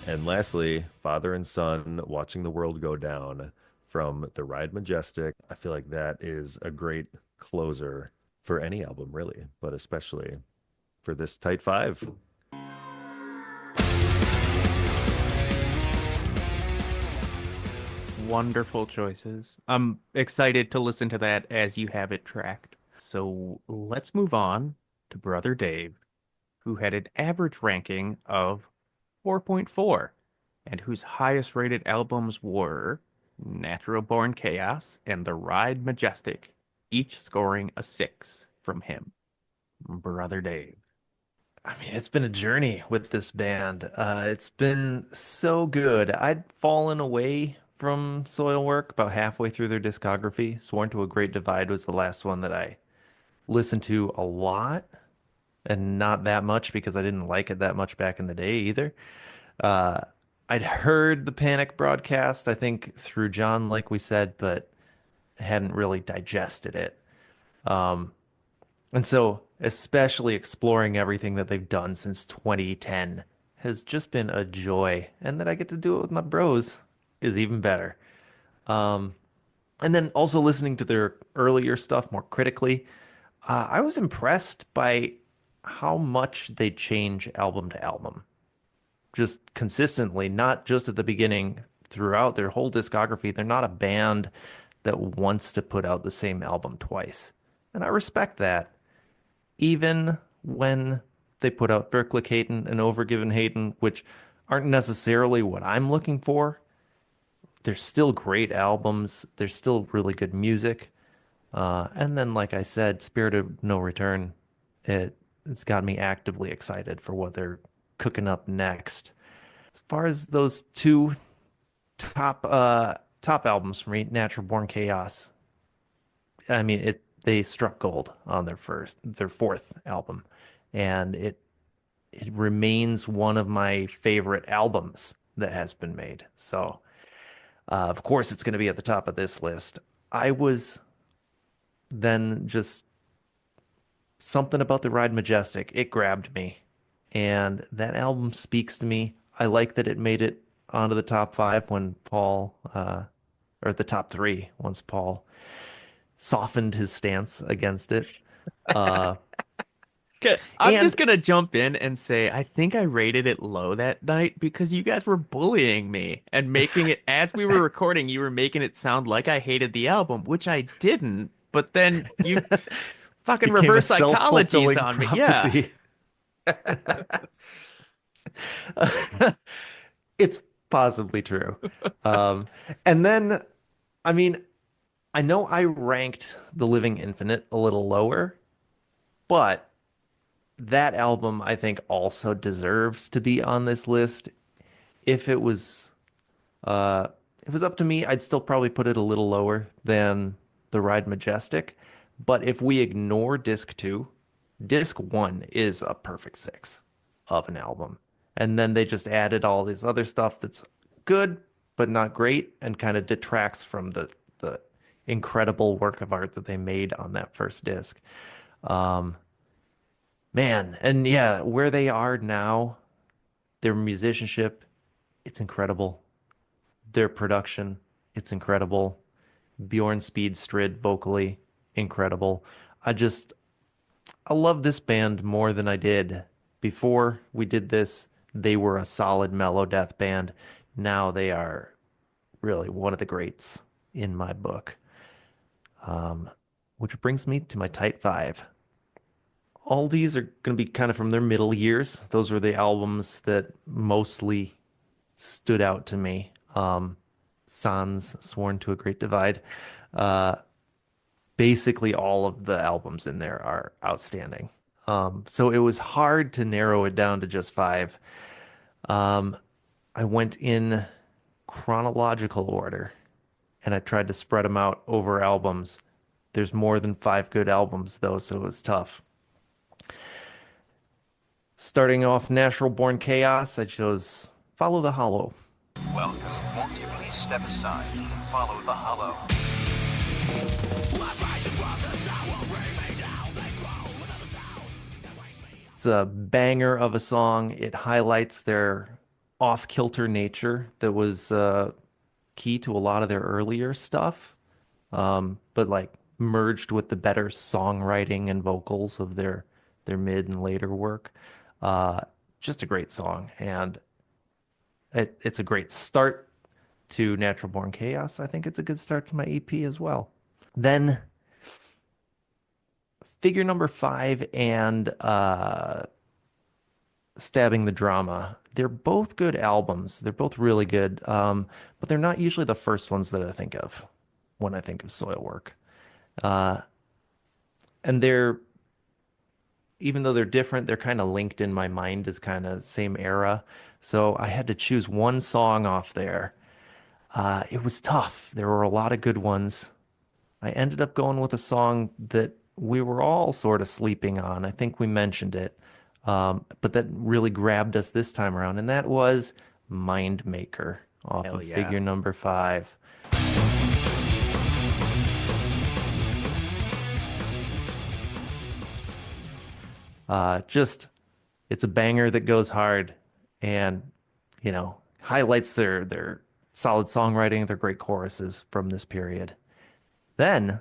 And lastly, Father and Son, Watching the World Go Down from The Ride Majestic. I feel like that is a great closer for any album, really, but especially for this Tight 5. Wonderful choices. I'm excited to listen to that as you have it tracked. So let's move on to Brother Dave, who had an average ranking of 4.4 and whose highest rated albums were Natural Born Chaos and The Ride Majestic, each scoring a 6 from him. Brother Dave. I mean, it's been a journey with this band. It's been so good. I'd fallen away from Soilwork about halfway through their discography. Sworn to a Great Divide was the last one that I listened to a lot, and not that much because I didn't like it that much back in the day either. Uh, I'd heard the Panic broadcast, I think, through John, like we said, but hadn't really digested it. And so, especially exploring everything that they've done since 2010 has just been a joy. And that I get to do it with my bros is even better. And then also listening to their earlier stuff more critically, I was impressed by how much they change album to album. Just consistently, not just at the beginning, throughout their whole discography. They're not a band that wants to put out the same album twice. And I respect that. Even when they put out Verkligheten and Overgiven Hayden, which aren't necessarily what I'm looking for, they're still great albums. They're still really good music. And then, like I said, Spirit of No Return, it's got me actively excited for what they're cooking up next. As far as those two top albums for me, Natural Born Chaos, I mean they struck gold on their fourth album, and it remains one of my favorite albums that has been made. So, of course, it's going to be at the top of this list. I was then just something about the Ride Majestic. It grabbed me, and that album speaks to me. I like that it made it onto the top 5 when Paul, or the top 3 once Paul softened his stance against it. Okay, I'm And just gonna jump in and say I think I rated it low that night because you guys were bullying me and making it as we were recording, you were making it sound like I hated the album, which I didn't. But then you fucking became a reverse psychologies self-fulfilling on me. Yeah. prophecy. It's possibly true. Um, and then, I mean, I know I ranked The Living Infinite a little lower, but that album I think also deserves to be on this list. If it was if it was up to me, I'd still probably put it a little lower than The Ride Majestic. But if we ignore disc two, disc one is a perfect six of an album. And then they just added all this other stuff that's good, but not great, and kind of detracts from the incredible work of art that they made on that first disc. Um, Man, and yeah, where they are now, their musicianship, it's incredible. Their production, it's incredible. Bjorn Speed Strid vocally, incredible. I just, I love this band more than I did. Before we did this, they were a solid mellow death band. Now they are really one of the greats in my book. Um, which brings me to my tight five. All these are going to be kind of from their middle years. Those were the albums that mostly stood out to me. Sans, Sworn to a Great Divide. Uh, Basically, all of the albums in there are outstanding. So it was hard to narrow it down to just five. Um, I went in chronological order and I tried to spread them out over albums. There's more than five good albums, though, so it was tough. Starting off Natural Born Chaos, I chose Follow the Hollow. Welcome. Won't you please step aside and follow the hollow? It's a banger of a song. It highlights their off-kilter nature that was key to a lot of their earlier stuff, but like merged with the better songwriting and vocals of their mid and later work. Uh, just a great song, and it's a great start to Natural Born Chaos. I think it's a good start to my EP as well. Then Figure Number Five and Stabbing the Drama. They're both good albums. They're both really good, but they're not usually the first ones that I think of when I think of Soilwork. Uh, and they're, even though they're different, they're kind of linked in my mind as kind of same era. So I had to choose one song off there. It was tough. There were a lot of good ones. I ended up going with a song that we were all sort of sleeping on. I think we mentioned it, but that really grabbed us this time around, and that was Mind Maker off Hell of yeah. Figure Number Five. Just, it's a banger that goes hard and, highlights their solid songwriting, their great choruses from this period. Then,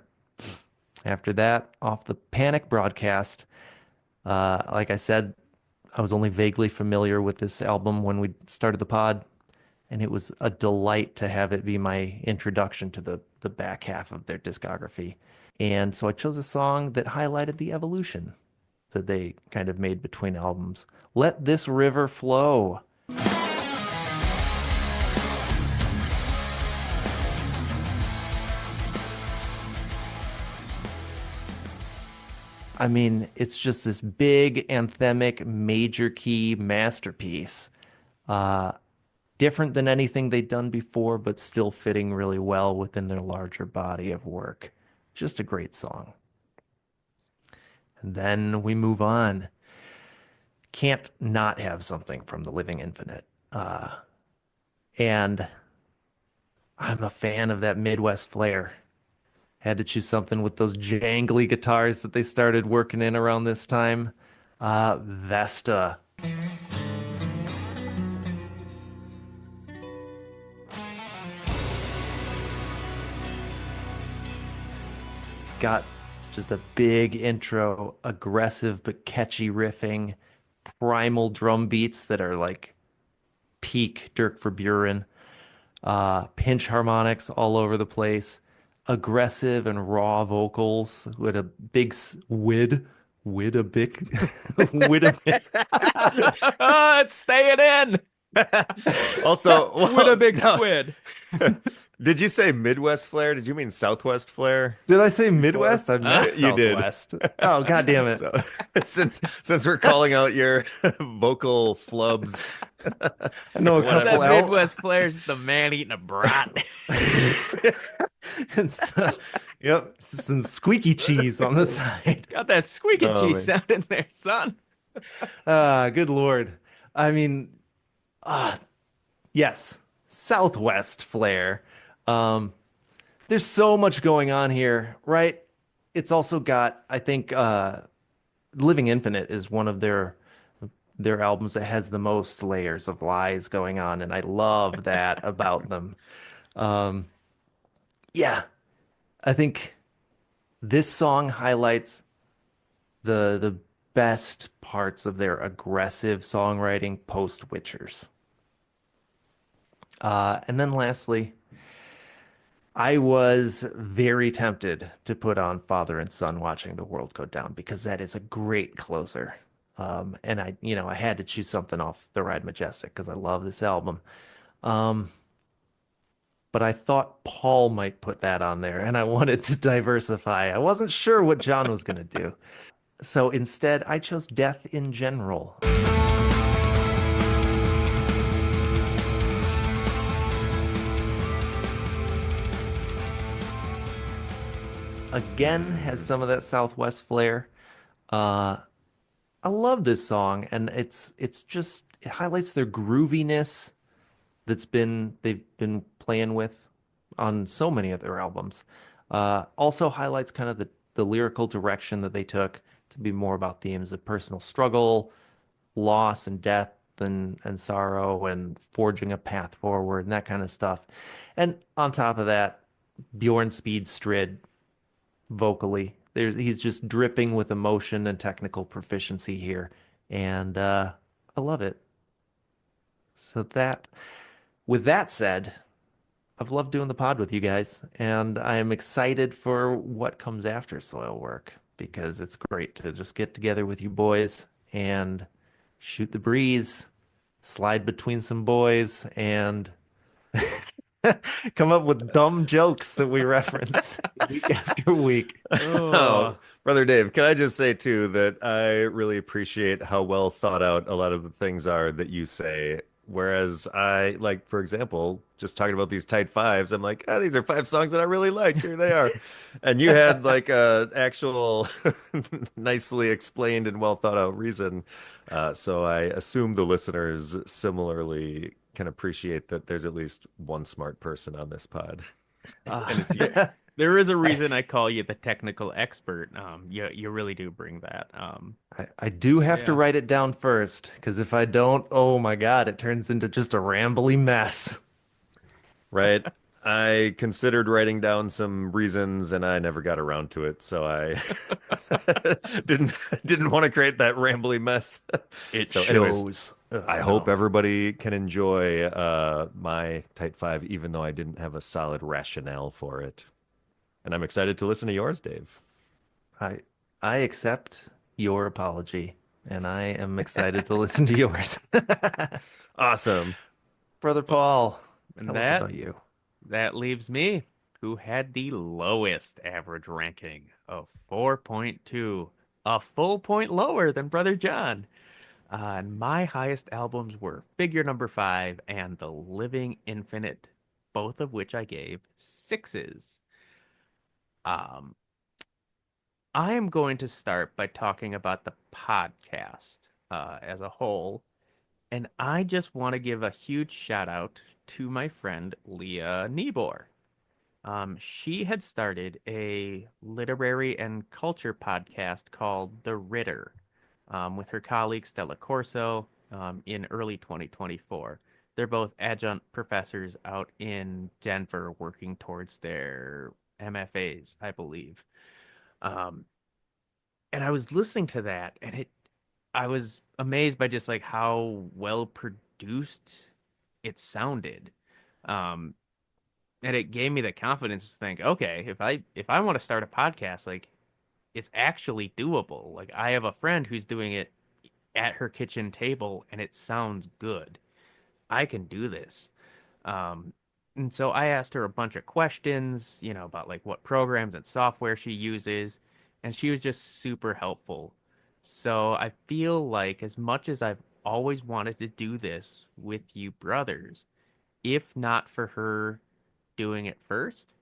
after that, off the Panic broadcast, like I said, I was only vaguely familiar with this album when we started the pod, and it was a delight to have it be my introduction to the back half of their discography. And so I chose a song that highlighted the evolution that they kind of made between albums. Let This River Flow. I mean, it's just this big, anthemic, major key masterpiece. Uh, Different than anything they'd done before, but still fitting really well within their larger body of work. Just a great song. And then we move on. Can't not have something from The Living Infinite. And I'm a fan of that Midwest flair. Had to choose something with those jangly guitars that they started working in around this time. Vesta. It's got just a big intro, aggressive but catchy riffing, primal drum beats that are like peak Dirk Verburen, pinch harmonics all over the place, aggressive and raw vocals with a big with a big with a big It's staying in. Also, with a well, big no. squid. Did you say Midwest flair? Did you mean Southwest flair Did I say before? Midwest? I meant You did. Southwest. Oh, God damn it. So since we're calling out your vocal flubs I know or a The couple whatever. Midwest flair's the man eating a brat. and so, yep, some squeaky cheese on the side. Got that squeaky Oh cheese man. sound in there, son. Good Lord. I mean, ah, yes, Southwest flair. Um, there's so much going on here, right? It's also got, I think, Living Infinite is one of their albums that has the most layers of lies going on, and I love that about them. Um, yeah, I think this song highlights the best parts of their aggressive songwriting post Witchers. And then lastly, I was very tempted to put on Father and Son Watching the World Go Down because that is a great closer. And I had to choose something off The Ride Majestic because I love this album. Um, but I thought Paul might put that on there and I wanted to diversify. I wasn't sure what John was going to do. So instead, I chose Death in General. Again, has some of that Southwest flair. Uh, I love this song, and it's just it highlights their grooviness they've been playing with on so many of their albums. Also highlights kind of the lyrical direction that they took to be more about themes of personal struggle, loss and death and sorrow and forging a path forward and that kind of stuff. And on top of that, Bjorn Speedstrid vocally. He's just dripping with emotion and technical proficiency here, and I love it. So with that said, I've loved doing the pod with you guys, and I am excited for what comes after Soilwork because it's great to just get together with you boys and shoot the breeze, slide between some boys, and come up with dumb jokes that we reference week after week. Oh, Oh, Brother Dave, can I just say too that I really appreciate how well thought out a lot of the things are that you say. Whereas I, like, for example, just talking about these tight fives, I'm like, these are five songs that I really like. Here they are. And you had like a actual nicely explained and well thought out reason. So I assume the listeners similarly can appreciate that there's at least one smart person on this pod, and it's you. there is a reason I call you the technical expert. You really do bring that. I do have to Yeah. write it down first, because if I don't, oh my God, it turns into just a rambly mess. Right. I considered writing down some reasons and I never got around to it, so I didn't didn't want to create that rambly mess. It So anyways, shows. I hope everybody can enjoy my Tight Five, even though I didn't have a solid rationale for it. And I'm excited to listen to yours, Dave. I I accept your apology, and I am excited to listen to yours. Awesome. Brother Paul, And tell us about you. that leaves me, who had the lowest average ranking of 4.2, a full point lower than Brother John. And my highest albums were Figure Number Five and The Living Infinite, both of which I gave sixes. Um, I am going to start by talking about the podcast as a whole, and I just want to give a huge shout out to my friend Leah Niebuhr. She had started a literary and culture podcast called The Ritter with her colleague Stella Corso in early 2024. They're both adjunct professors out in Denver working towards their MFAs, I believe. Um, and I was listening to that, and I was amazed by just like how well produced it sounded. Um, and it gave me the confidence to think, okay, if I want to start a podcast, like it's actually doable. Like I have a friend who's doing it at her kitchen table and it sounds good. I can do this. Um, and so I asked her a bunch of questions, about like what programs and software she uses, and she was just super helpful. So I feel like as much as I've always wanted to do this with you brothers, if not for her doing it first,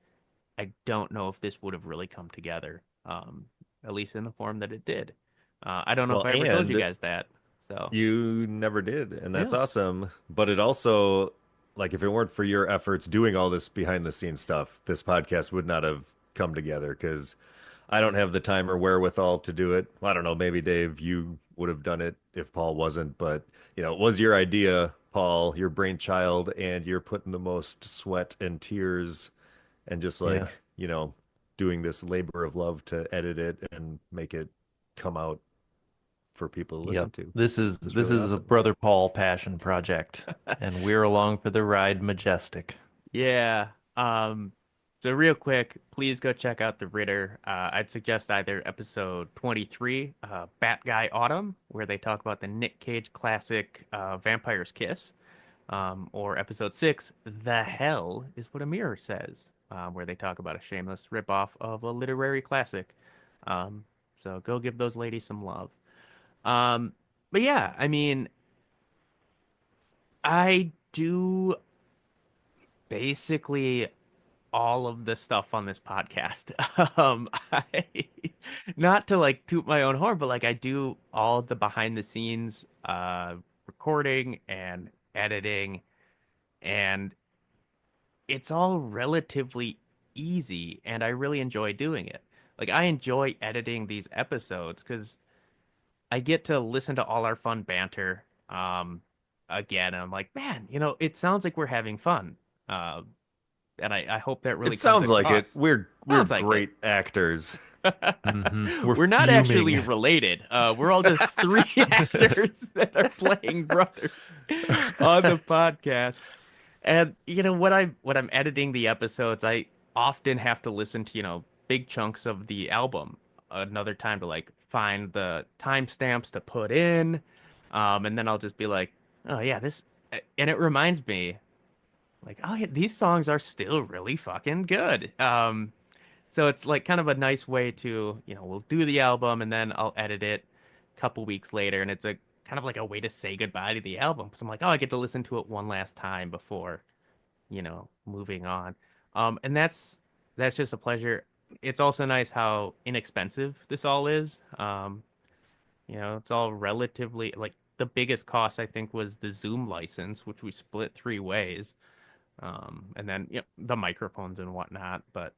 I don't know if this would have really come together, at least in the form that it did. I don't know if Well, I ever told you and guys that. So, you never did, and that's yeah. awesome. But it also, like, if it weren't for your efforts doing all this behind the scenes stuff, this podcast would not have come together because I don't have the time or wherewithal to do it. I don't know, maybe Dave, you would have done it if Paul wasn't, but it was your idea, Paul, your brainchild, and you're putting the most sweat and tears and just Yeah. like, doing this labor of love to edit it and make it come out for people to listen Yep. to. This is It's this really is a awesome. Brother Paul passion project, and we're along for the ride majestic. Yeah. So real quick, please go check out the Ritter. I'd suggest either episode 23, Bat Guy Autumn, where they talk about the Nick Cage classic Vampire's Kiss, or episode 6, The Hell is What a Mirror Says, where they talk about a shameless ripoff of a literary classic. Um, so go give those ladies some love. Um, but yeah, I mean, I do basically all of the stuff on this podcast. I not to like toot my own horn, but like I do all the behind the scenes recording and editing, and it's all relatively easy, and I really enjoy doing it. Like I enjoy editing these episodes because I get to listen to all our fun banter again, and I'm like, man, it sounds like we're having fun. Uh, and I hope that really It comes sounds like it. across. We're Sounds like it. great acters. We're We're not actually fuming. related. We're all just three actors that are playing brothers on the podcast. And when I'm editing the episodes, I often have to listen to, big chunks of the album another time to like find the timestamps to put in. And then I'll just be like, oh yeah, this and it reminds me like, oh yeah, these songs are still really fucking good. So it's like kind of a nice way to, we'll do the album and then I'll edit it a couple weeks later, and it's a kind of like a way to say goodbye to the album. So I'm like, oh, I get to listen to it one last time before, moving on. And that's just a pleasure. It's also nice how inexpensive this all is. It's all relatively like the biggest cost I think was the Zoom license, which we split three ways. And then the microphones and whatnot. But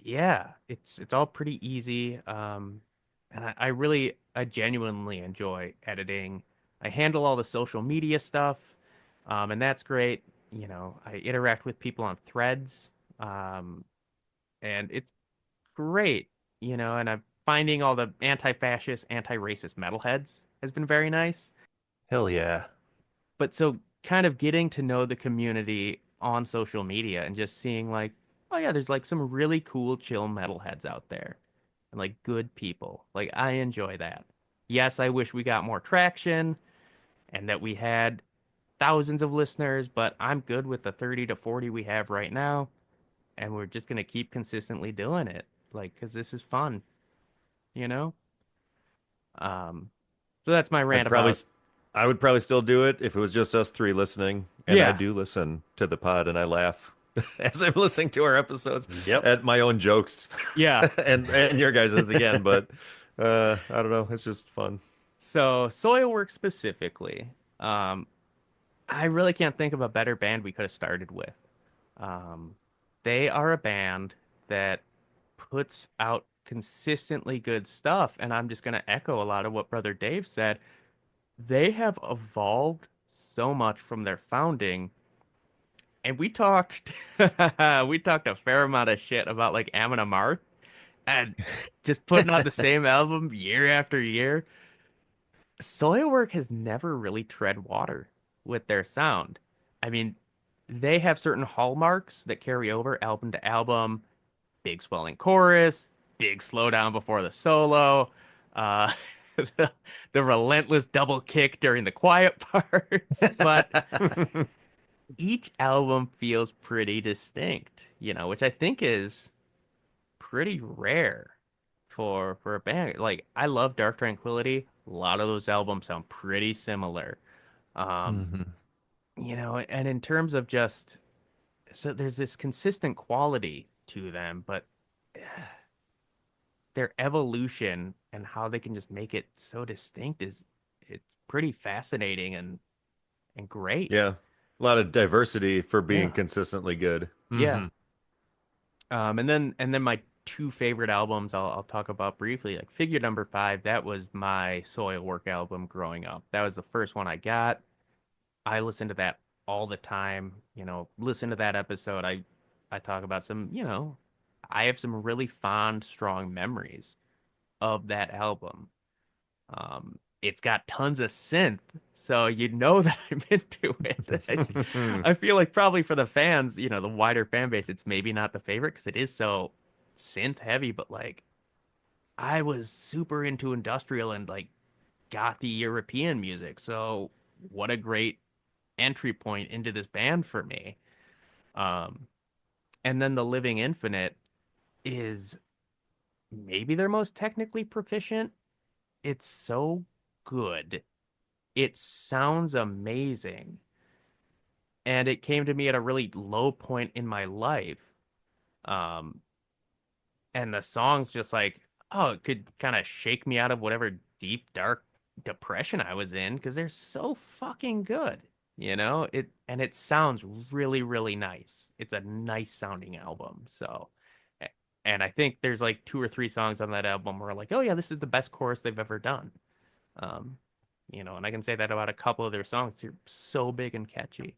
yeah, it's all pretty easy. And I genuinely enjoy editing. I handle all the social media stuff, and that's great. I interact with people on threads, um, and it's great. And I'm finding all the anti-fascist, anti-racist metalheads has been very nice. Hell yeah. But so kind of getting to know the community on social media and just seeing like, oh yeah, there's like some really cool chill metalheads out there and like good people. Like I enjoy that. Yes, I wish we got more traction and that we had thousands of listeners, but I'm good with the 30 to 40 we have right now, and we're just gonna keep consistently doing it. Like, 'cause this is fun, you know? Um, so that's my rant I'd probably, about, s- I would probably still do it if it was just us three listening. And I yeah, do listen to the pod and I laugh as I'm listening to our episodes Yep. at my own jokes yeah. and your guys again. But I don't know. It's just fun. So Soilwork specifically, I really can't think of a better band we could have started with. Um, they are a band that puts out consistently good stuff, and I'm just gonna echo a lot of what Brother Dave said. They have evolved so much from their founding, and we talked a fair amount of shit about like Amon Amarth and just putting out the same album year after year. Soilwork has never really tread water with their sound. I mean, they have certain hallmarks that carry over album to album. Big swelling chorus, big slowdown before the solo. Uh, the, the relentless double kick during the quiet parts, but each album feels pretty distinct, which I think is pretty rare for a band. Like I love Dark Tranquillity. A lot of those albums sound pretty similar. Um, Hmm. and in terms of just so there's this consistent quality to them, but their evolution and how they can just make it so distinct is it's pretty fascinating and great. Yeah. A lot of diversity for being Yeah. consistently good. Yeah. Hmm. And then my two favorite albums I'll talk about briefly. Like Figure Number Five, that was my Soilwork album growing up. That was the first one I got. I listened to that all the time. Listen to that episode. I talk about some, I have some really fond, strong memories of that album. It's got tons of synth, so you know that I'm into it. I feel like probably for the fans, the wider fan base, it's maybe not the favorite because it is so synth heavy, but like I was super into industrial and like gothy European music. So what a great entry point into this band for me. Um, and then The Living Infinite is maybe their most technically proficient. It's so good. It sounds amazing. And it came to me at a really low point in my life. Um, and the song's just like, oh, it could kind of shake me out of whatever deep, dark depression I was in because they're so fucking good. It sounds really, really nice. It's a nice sounding album. And I think there's like two or three songs on that album where like, oh yeah, this is the best chorus they've ever done. Um, and I can say that about a couple of their songs. They're so big and catchy.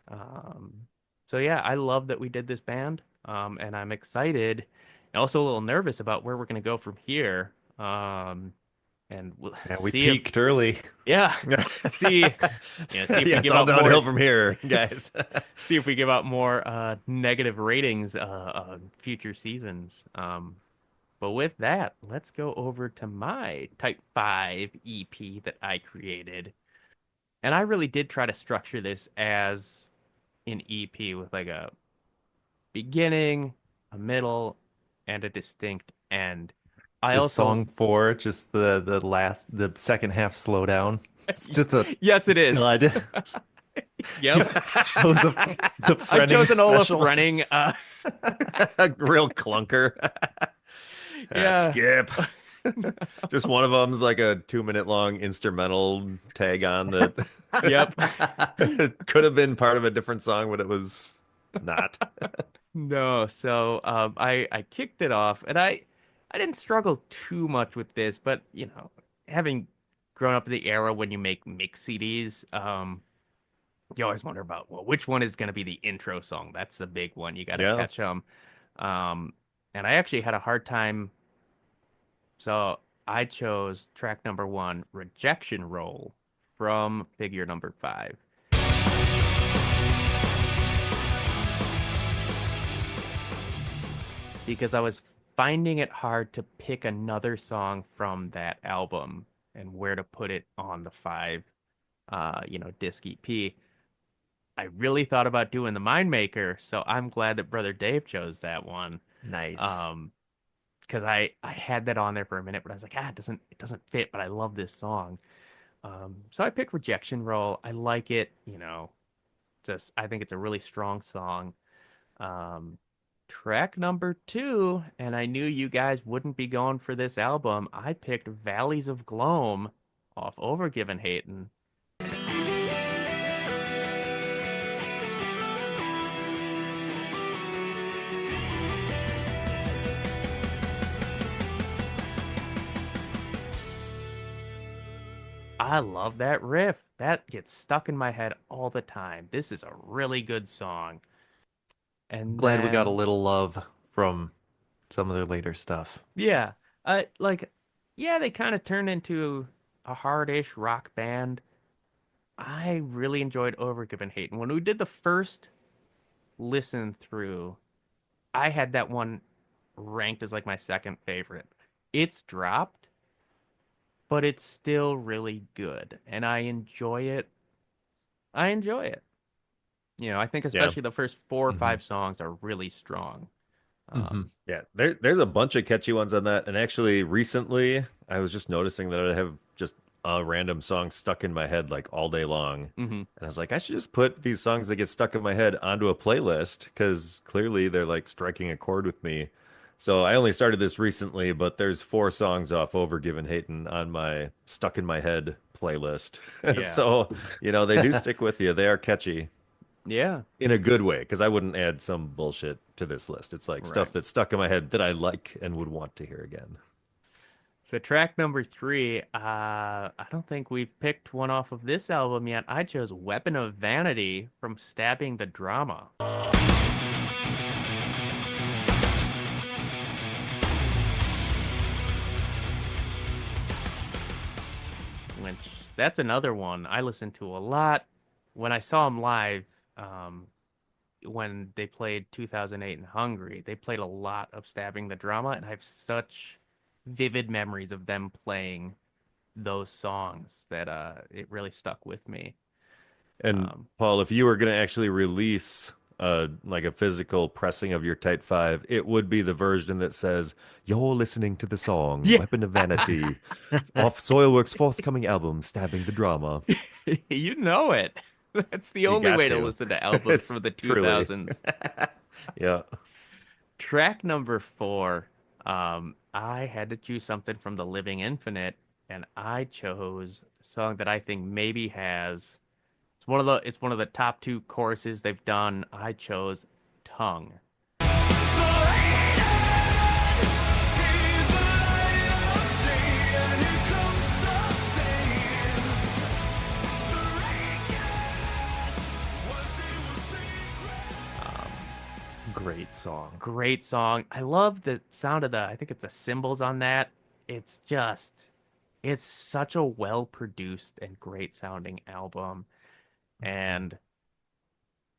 Um, so yeah, I love that we did this band. And I'm excited and also a little nervous about where we're gonna go from here. And we'll Yeah, we see if peaked early. yeah, see see if we Yeah, it's give all out downhill more from here, guys. see if we give out more negative ratings on future seasons. But with that, let's go over to my Type 5 EP that I created. And I really did try to structure this as an EP with like a beginning, a middle, and a distinct end. I Is also, song four just the second half slowdown? It's just a yes, it is. dud. You Yep. chose the I fretting chose an Olaf special. Renning. A real clunker. Yeah. Skip. Just one of them's like a 2 minute long instrumental tag on that Yep. could have been part of a different song, but it was not. No, so I kicked it off, and I didn't struggle too much with this, but having grown up in the era when you make mix CDs, you always wonder about, well, which one is going to be the intro song? That's the big one. You got to Yeah. catch them. Um, and I actually had a hard time, so I chose track number one, Rejection Roll from Figure Number Five. Because I was finding it hard to pick another song from that album and where to put it on the five, disc EP. I really thought about doing the Mind Maker, so I'm glad that Brother Dave chose that one. Nice. Um, because I had that on there for a minute, but I was like, it doesn't fit, but I love this song. So I picked Rejection Roll. I like it, just I think it's a really strong song. Um, Track number two, and I knew you guys wouldn't be going for this album. I picked Valleys of Gloam off Overgiven Hatin'. I love that riff. That gets stuck in my head all the time. This is a really good song. And Glad we got a then, little love from some of their later stuff. yeah, like, yeah, they kind of turned into a hard-ish rock band. I really enjoyed Overgiven Hate. And when we did the first listen through, I had that one ranked as like my second favorite. It's dropped, but it's still really good, and I enjoy it. I enjoy it. I think Yeah. especially the first four or Hmm. five songs are really strong. Hmm. Yeah, there's a bunch of catchy ones on that. And actually, recently, I was just noticing that I have just a random song stuck in my head like all day long. Mhm. And I was like, I should just put these songs that get stuck in my head onto a playlist because clearly they're like striking a chord with me. So I only started this recently, but there's four songs off Overgiven Hayton on my stuck in my head playlist. Yeah. So, they do stick with you. They are catchy Yeah. in a good way because I wouldn't add some bullshit to this list. It's like Right. stuff that's stuck in my head that I like and would want to hear again. So track number three, I don't think we've picked one off of this album yet. I chose Weapon of Vanity from Stabbing the Drama. Which that's another one I listened to a lot. When I saw them live, um, when they played 2008 in Hungary, they played a lot of Stabbing the Drama, and I have such vivid memories of them playing those songs that it really stuck with me. And Um, Paul, if you were going to actually release like a physical pressing of your Type 5, it would be the version that says, "You're listening to the song yeah, Weapon of Vanity off Soilwork's forthcoming album, Stabbing the Drama." you know it. That's the You only got way to to. listen to albums It's from the truly. 2000s. Yeah. Track number four, I had to choose something from The Living Infinite, and I chose a song that I think maybe has it's one of the top two choruses they've done. I chose Tongue. Um, Great song. Great song. I love the sound of I think it's the cymbals on that. It's just, it's such a well produced and great sounding album. And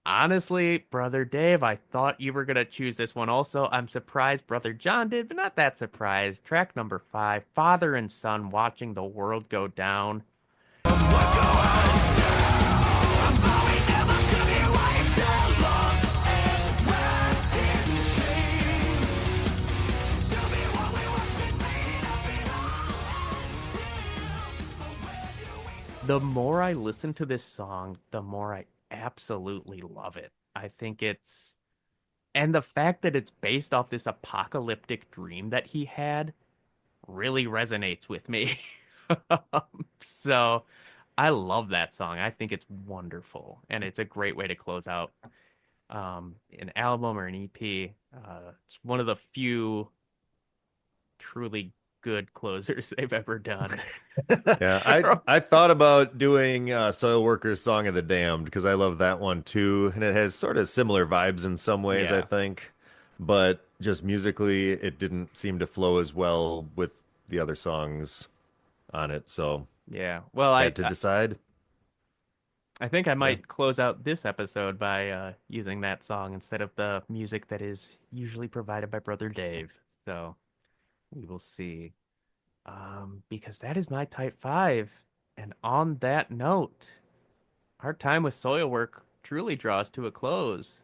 honestly, Brother Dave, I thought you were gonna choose this one also. I'm surprised Brother John did, but not that surprised. Track number five, Father and Son Watching the World Go Down. The more I listen to this song, the more I absolutely love it. I think and the fact that it's based off this apocalyptic dream that he had really resonates with me. So I love that song. I think it's wonderful, and it's a great way to close out an album or an EP. It's one of the few truly good closers they've ever done. Yeah, I thought about doing Soil Workers' Song of the Damned because I love that one too, and it has sort of similar vibes in some ways, I Yeah, think, but just musically, it didn't seem to flow as well with the other songs on it, so yeah. Well, had to decide. I think I Yeah. might close out this episode by using that song instead of the music that is usually provided by Brother Dave. So we will see. Because that is my type five. And on that note, our time with Soilwork truly draws to a close.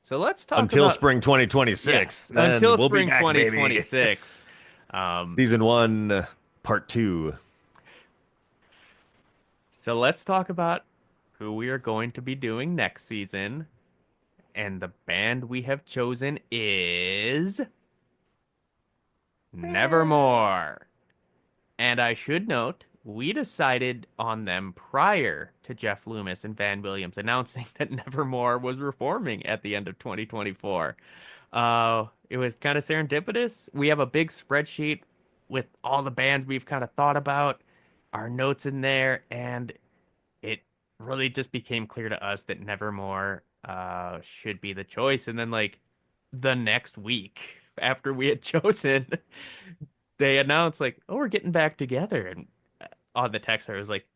So let's talk Until about, spring 2026, yes, then until we'll be spring back, baby. 2026. Um, Season one, part two. so let's talk about who we are going to be doing next season. And the band we have chosen is Nevermore. And I should note, we decided on them prior to Jeff Loomis and Van Williams announcing that Nevermore was reforming at the end of 2024. It was kind of serendipitous. We have a big spreadsheet with all the bands we've kind of thought about, our notes in there, and it really just became clear to us that Nevermore should be the choice. And then like the next week after we had chosen, they announced like, "Oh, we're getting back together." And on the text, I was like,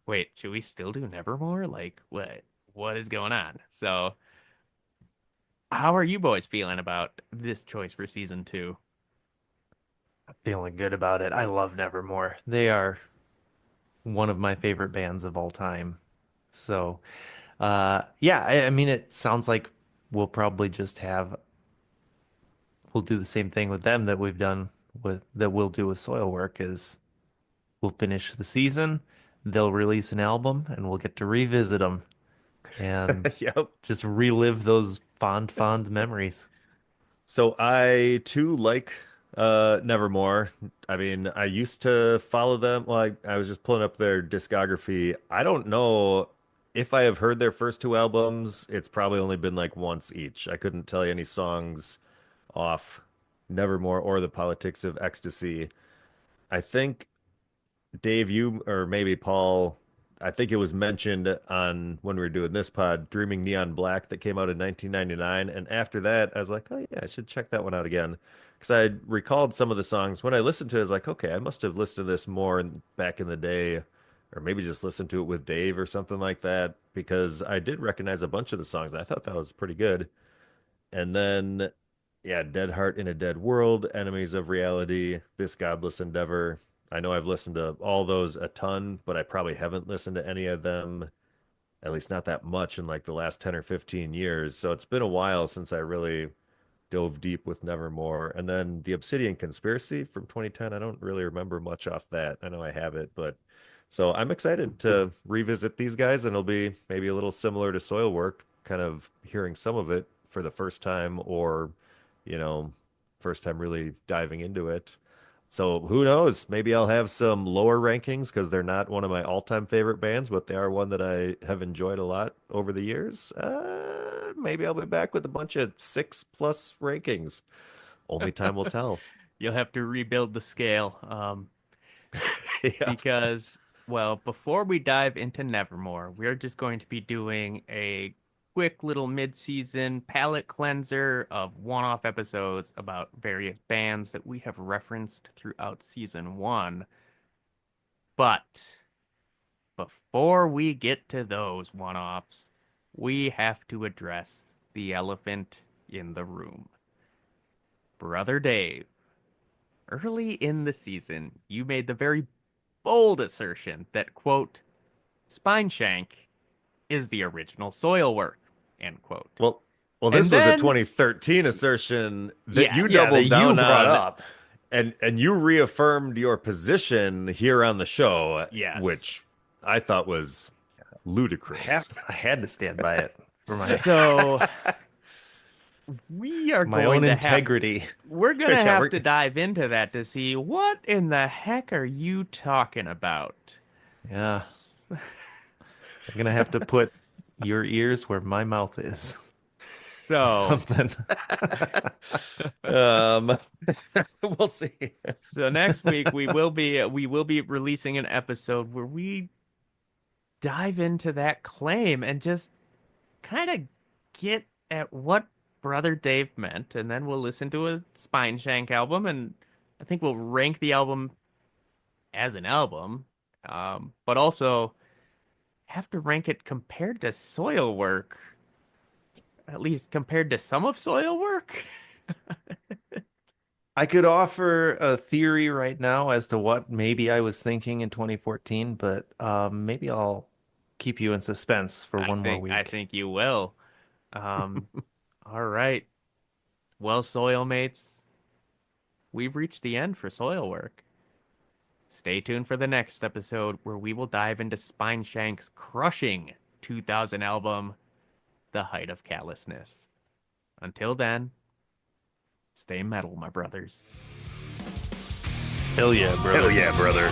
"Wait, should we still do Nevermore? Like, what is going on?" So, how are you boys feeling about this choice for season two? Feeling good about it. I love Nevermore. They are one of my favorite bands of all time. So, yeah, I mean, it sounds like we'll probably just have we'll do the same thing with them that we've done with that we'll do with Soilwork is we'll finish the season, they'll release an album, and we'll get to revisit them and Yep. just relive those fond memories. So I too like Nevermore. I mean, I used to follow them. Well, I was just pulling up their discography. I don't know if I have heard their first two albums. It's probably only been like once each. I couldn't tell you any songs off Nevermore or The Politics of Ecstasy. I think Dave, you or maybe Paul, I think it was mentioned on when we were doing this pod, Dreaming Neon Black that came out in 1999. And after that, I was like, oh yeah, I should check that one out again. Because I recalled some of the songs. When I listened to it, I was like, okay, I must have listened to this more back in the day, or maybe just listened to it with Dave or something like that, because I did recognize a bunch of the songs. I thought that was pretty good. And then, yeah, Dead Heart in a Dead World, Enemies of Reality, This Godless Endeavor. I know I've listened to all those a ton, but I probably haven't listened to any of them, at least not that much in like the last 10 or 15 years. So it's been a while since I really dove deep with Nevermore. And then The Obsidian Conspiracy from 2010, I don't really remember much off that. I know I have it, but so I'm excited to revisit these guys, and it'll be maybe a little similar to Soilwork, kind of hearing some of it for the first time, or, you know, first time really diving into it. So who knows? Maybe I'll have some lower rankings because they're not one of my all-time favorite bands, but they are one that I have enjoyed a lot over the years. Maybe I'll be back with a bunch of 6+ rankings. Only time will tell. You'll have to rebuild the scale. Yeah. Because, well, before we dive into Nevermore, we're just going to be doing a quick little mid-season palette cleanser of one-off episodes about various bands that we have referenced throughout season one. But before we get to those one-offs, we have to address the elephant in the room. Brother Dave, early in the season, you made the very bold assertion that, quote, Spineshank is the original Soilwork, end quote. Well, well, And this was a then, 2013 assertion that you yes, Yeah, that doubled you down brought on, up. and you reaffirmed your position here on the show, yes. which I thought was ludicrous. I had to stand by it for my So we are my going own to integrity. we're gonna Yeah, have to dive into that to see what in the heck are you talking about. Yeah, I'm gonna have to put your ears where my mouth is or So, something. Um, we'll see. so next week we will be releasing an episode where we dive into that claim and just kind of get at what Brother Dave meant, and then we'll listen to a Spineshank album, and I think we'll rank the album as an album, but also have to rank it compared to Soilwork, at least compared to some of Soilwork. I could offer a theory right now as to what maybe I was thinking in 2014, but maybe I'll keep you in suspense for one more I week. think you will. Um, all right. Well, Soilmates, we've reached the end for Soilwork. Stay tuned for the next episode where we will dive into Spineshank's crushing 2000 album, The Height of Callousness. Until then, stay metal, my brothers. Hell yeah, brother. Hell yeah, brother.